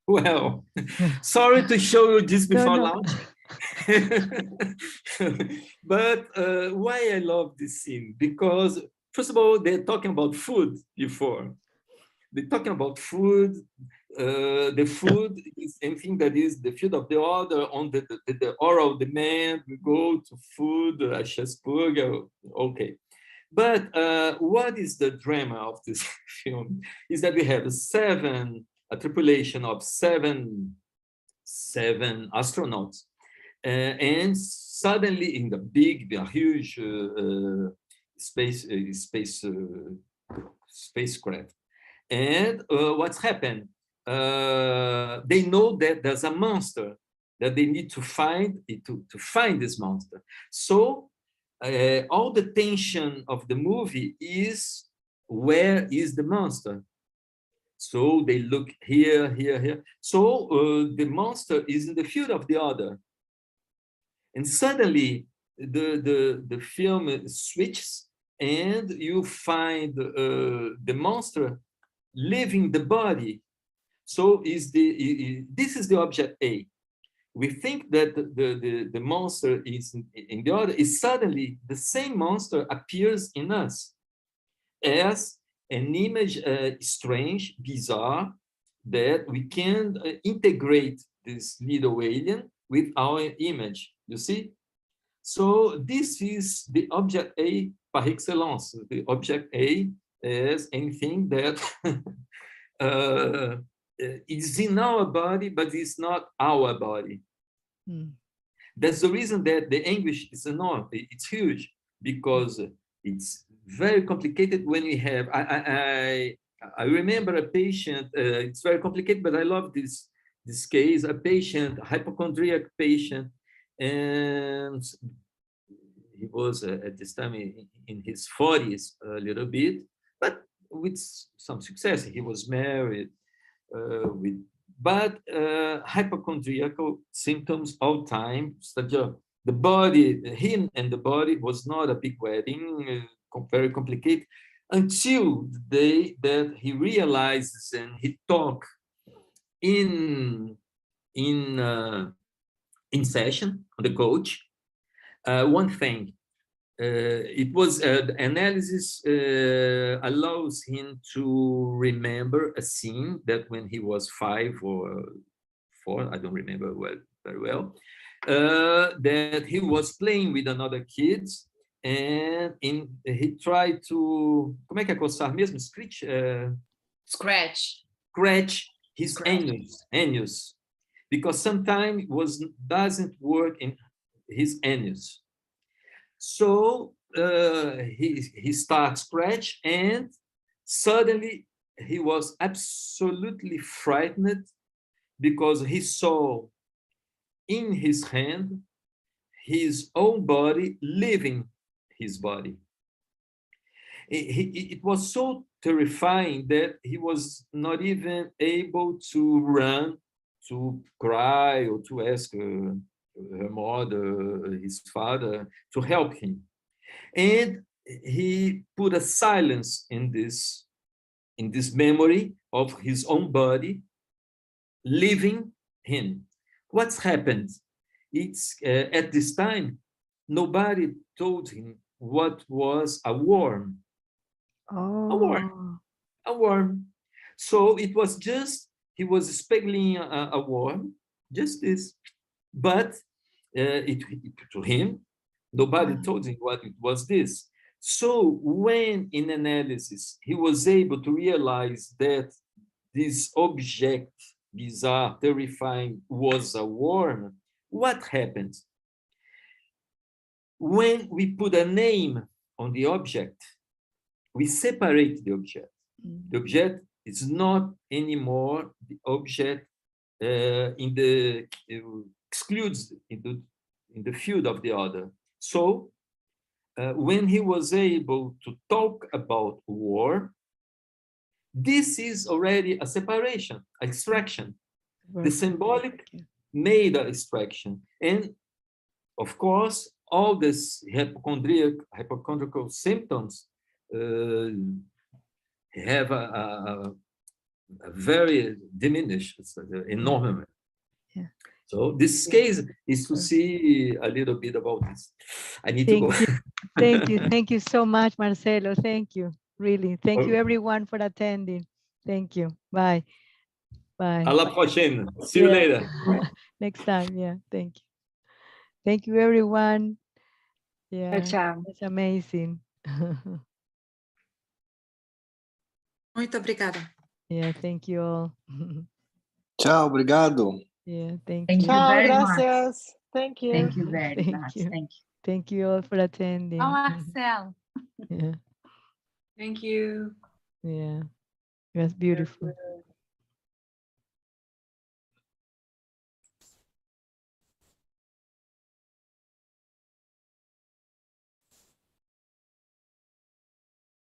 Well, sorry to show you this before no. launch. But why I love this scene? Because first of all, they're talking about food before. They're talking about food. The food is anything that is the field of the other on the oral demand. We go to food, Chesburger, okay. But what is the drama of this film? Is that we have a tripulation of seven astronauts, and suddenly in the huge spacecraft. And what's happened? They know that there's a monster that they need to find to find this monster. So all the tension of the movie is where is the monster? So they look here, here, here. So the monster is in the field of the other. And suddenly the film switches and you find the monster leaving the body. So this is the object A. We think that the monster is in the other, is suddenly the same monster appears in us as an image, strange, bizarre, that we can integrate this little alien with our image, you see? So this is the object A par excellence. The object A is anything that is in our body, but it's not our body. That's the reason that the English is enormous. It's huge because it's very complicated when we have. I remember a patient. It's very complicated, but I love this case. A patient, a hypochondriac patient, and he was at this time in his 40s a little bit, but with some success. He was married but hypochondriacal symptoms all time. The body, him and the body was not a big wedding, very complicated, until the day that he realizes and he talk in session on the coach. One thing, it was the analysis allows him to remember a scene that when he was 5 or 4, I don't remember very well, that he was playing with another kid, and he tried to, como é que é coçar mesmo? Scratch his anus, because sometimes doesn't work in his anus. So he starts scratch, and suddenly he was absolutely frightened because he saw in his hand his own body leaving his body. It was so terrifying that he was not even able to run, to cry, or to ask her mother, his father, to help him. And he put a silence in this in this memory of his own body, leaving him. What's happened? It's at this time, nobody told him what was a worm. Oh. A worm. So it was just, he was expelling a worm, just this. But to him, nobody told him what it was this. So when in analysis, he was able to realize that this object, bizarre, terrifying, was a worm, what happened? When we put a name on the object, we separate the object. The object is not anymore the object excludes in the field of the other. So when he was able to talk about war, this is already a separation, extraction. The symbolic made an extraction. And of course, all these hypochondriacal symptoms have a very diminished, enormous. Yeah. So this case is to see a little bit about this. I need to go. Thank you so much, Marcelo. Thank you, really. Thank you everyone for attending. Thank you. Bye. Bye. À la prochaine. See you later. Next time, yeah. Thank you. Thank you, everyone. Yeah, it's amazing. Muito obrigada. Yeah, thank you all. Tchau, obrigado. Yeah, thank Thank you. you very much. Gracias. Thank you. Thank you very much. you. Thank you. Thank you all for attending. Oh, Marcelo. Yeah, Thank you. yeah. It was beautiful.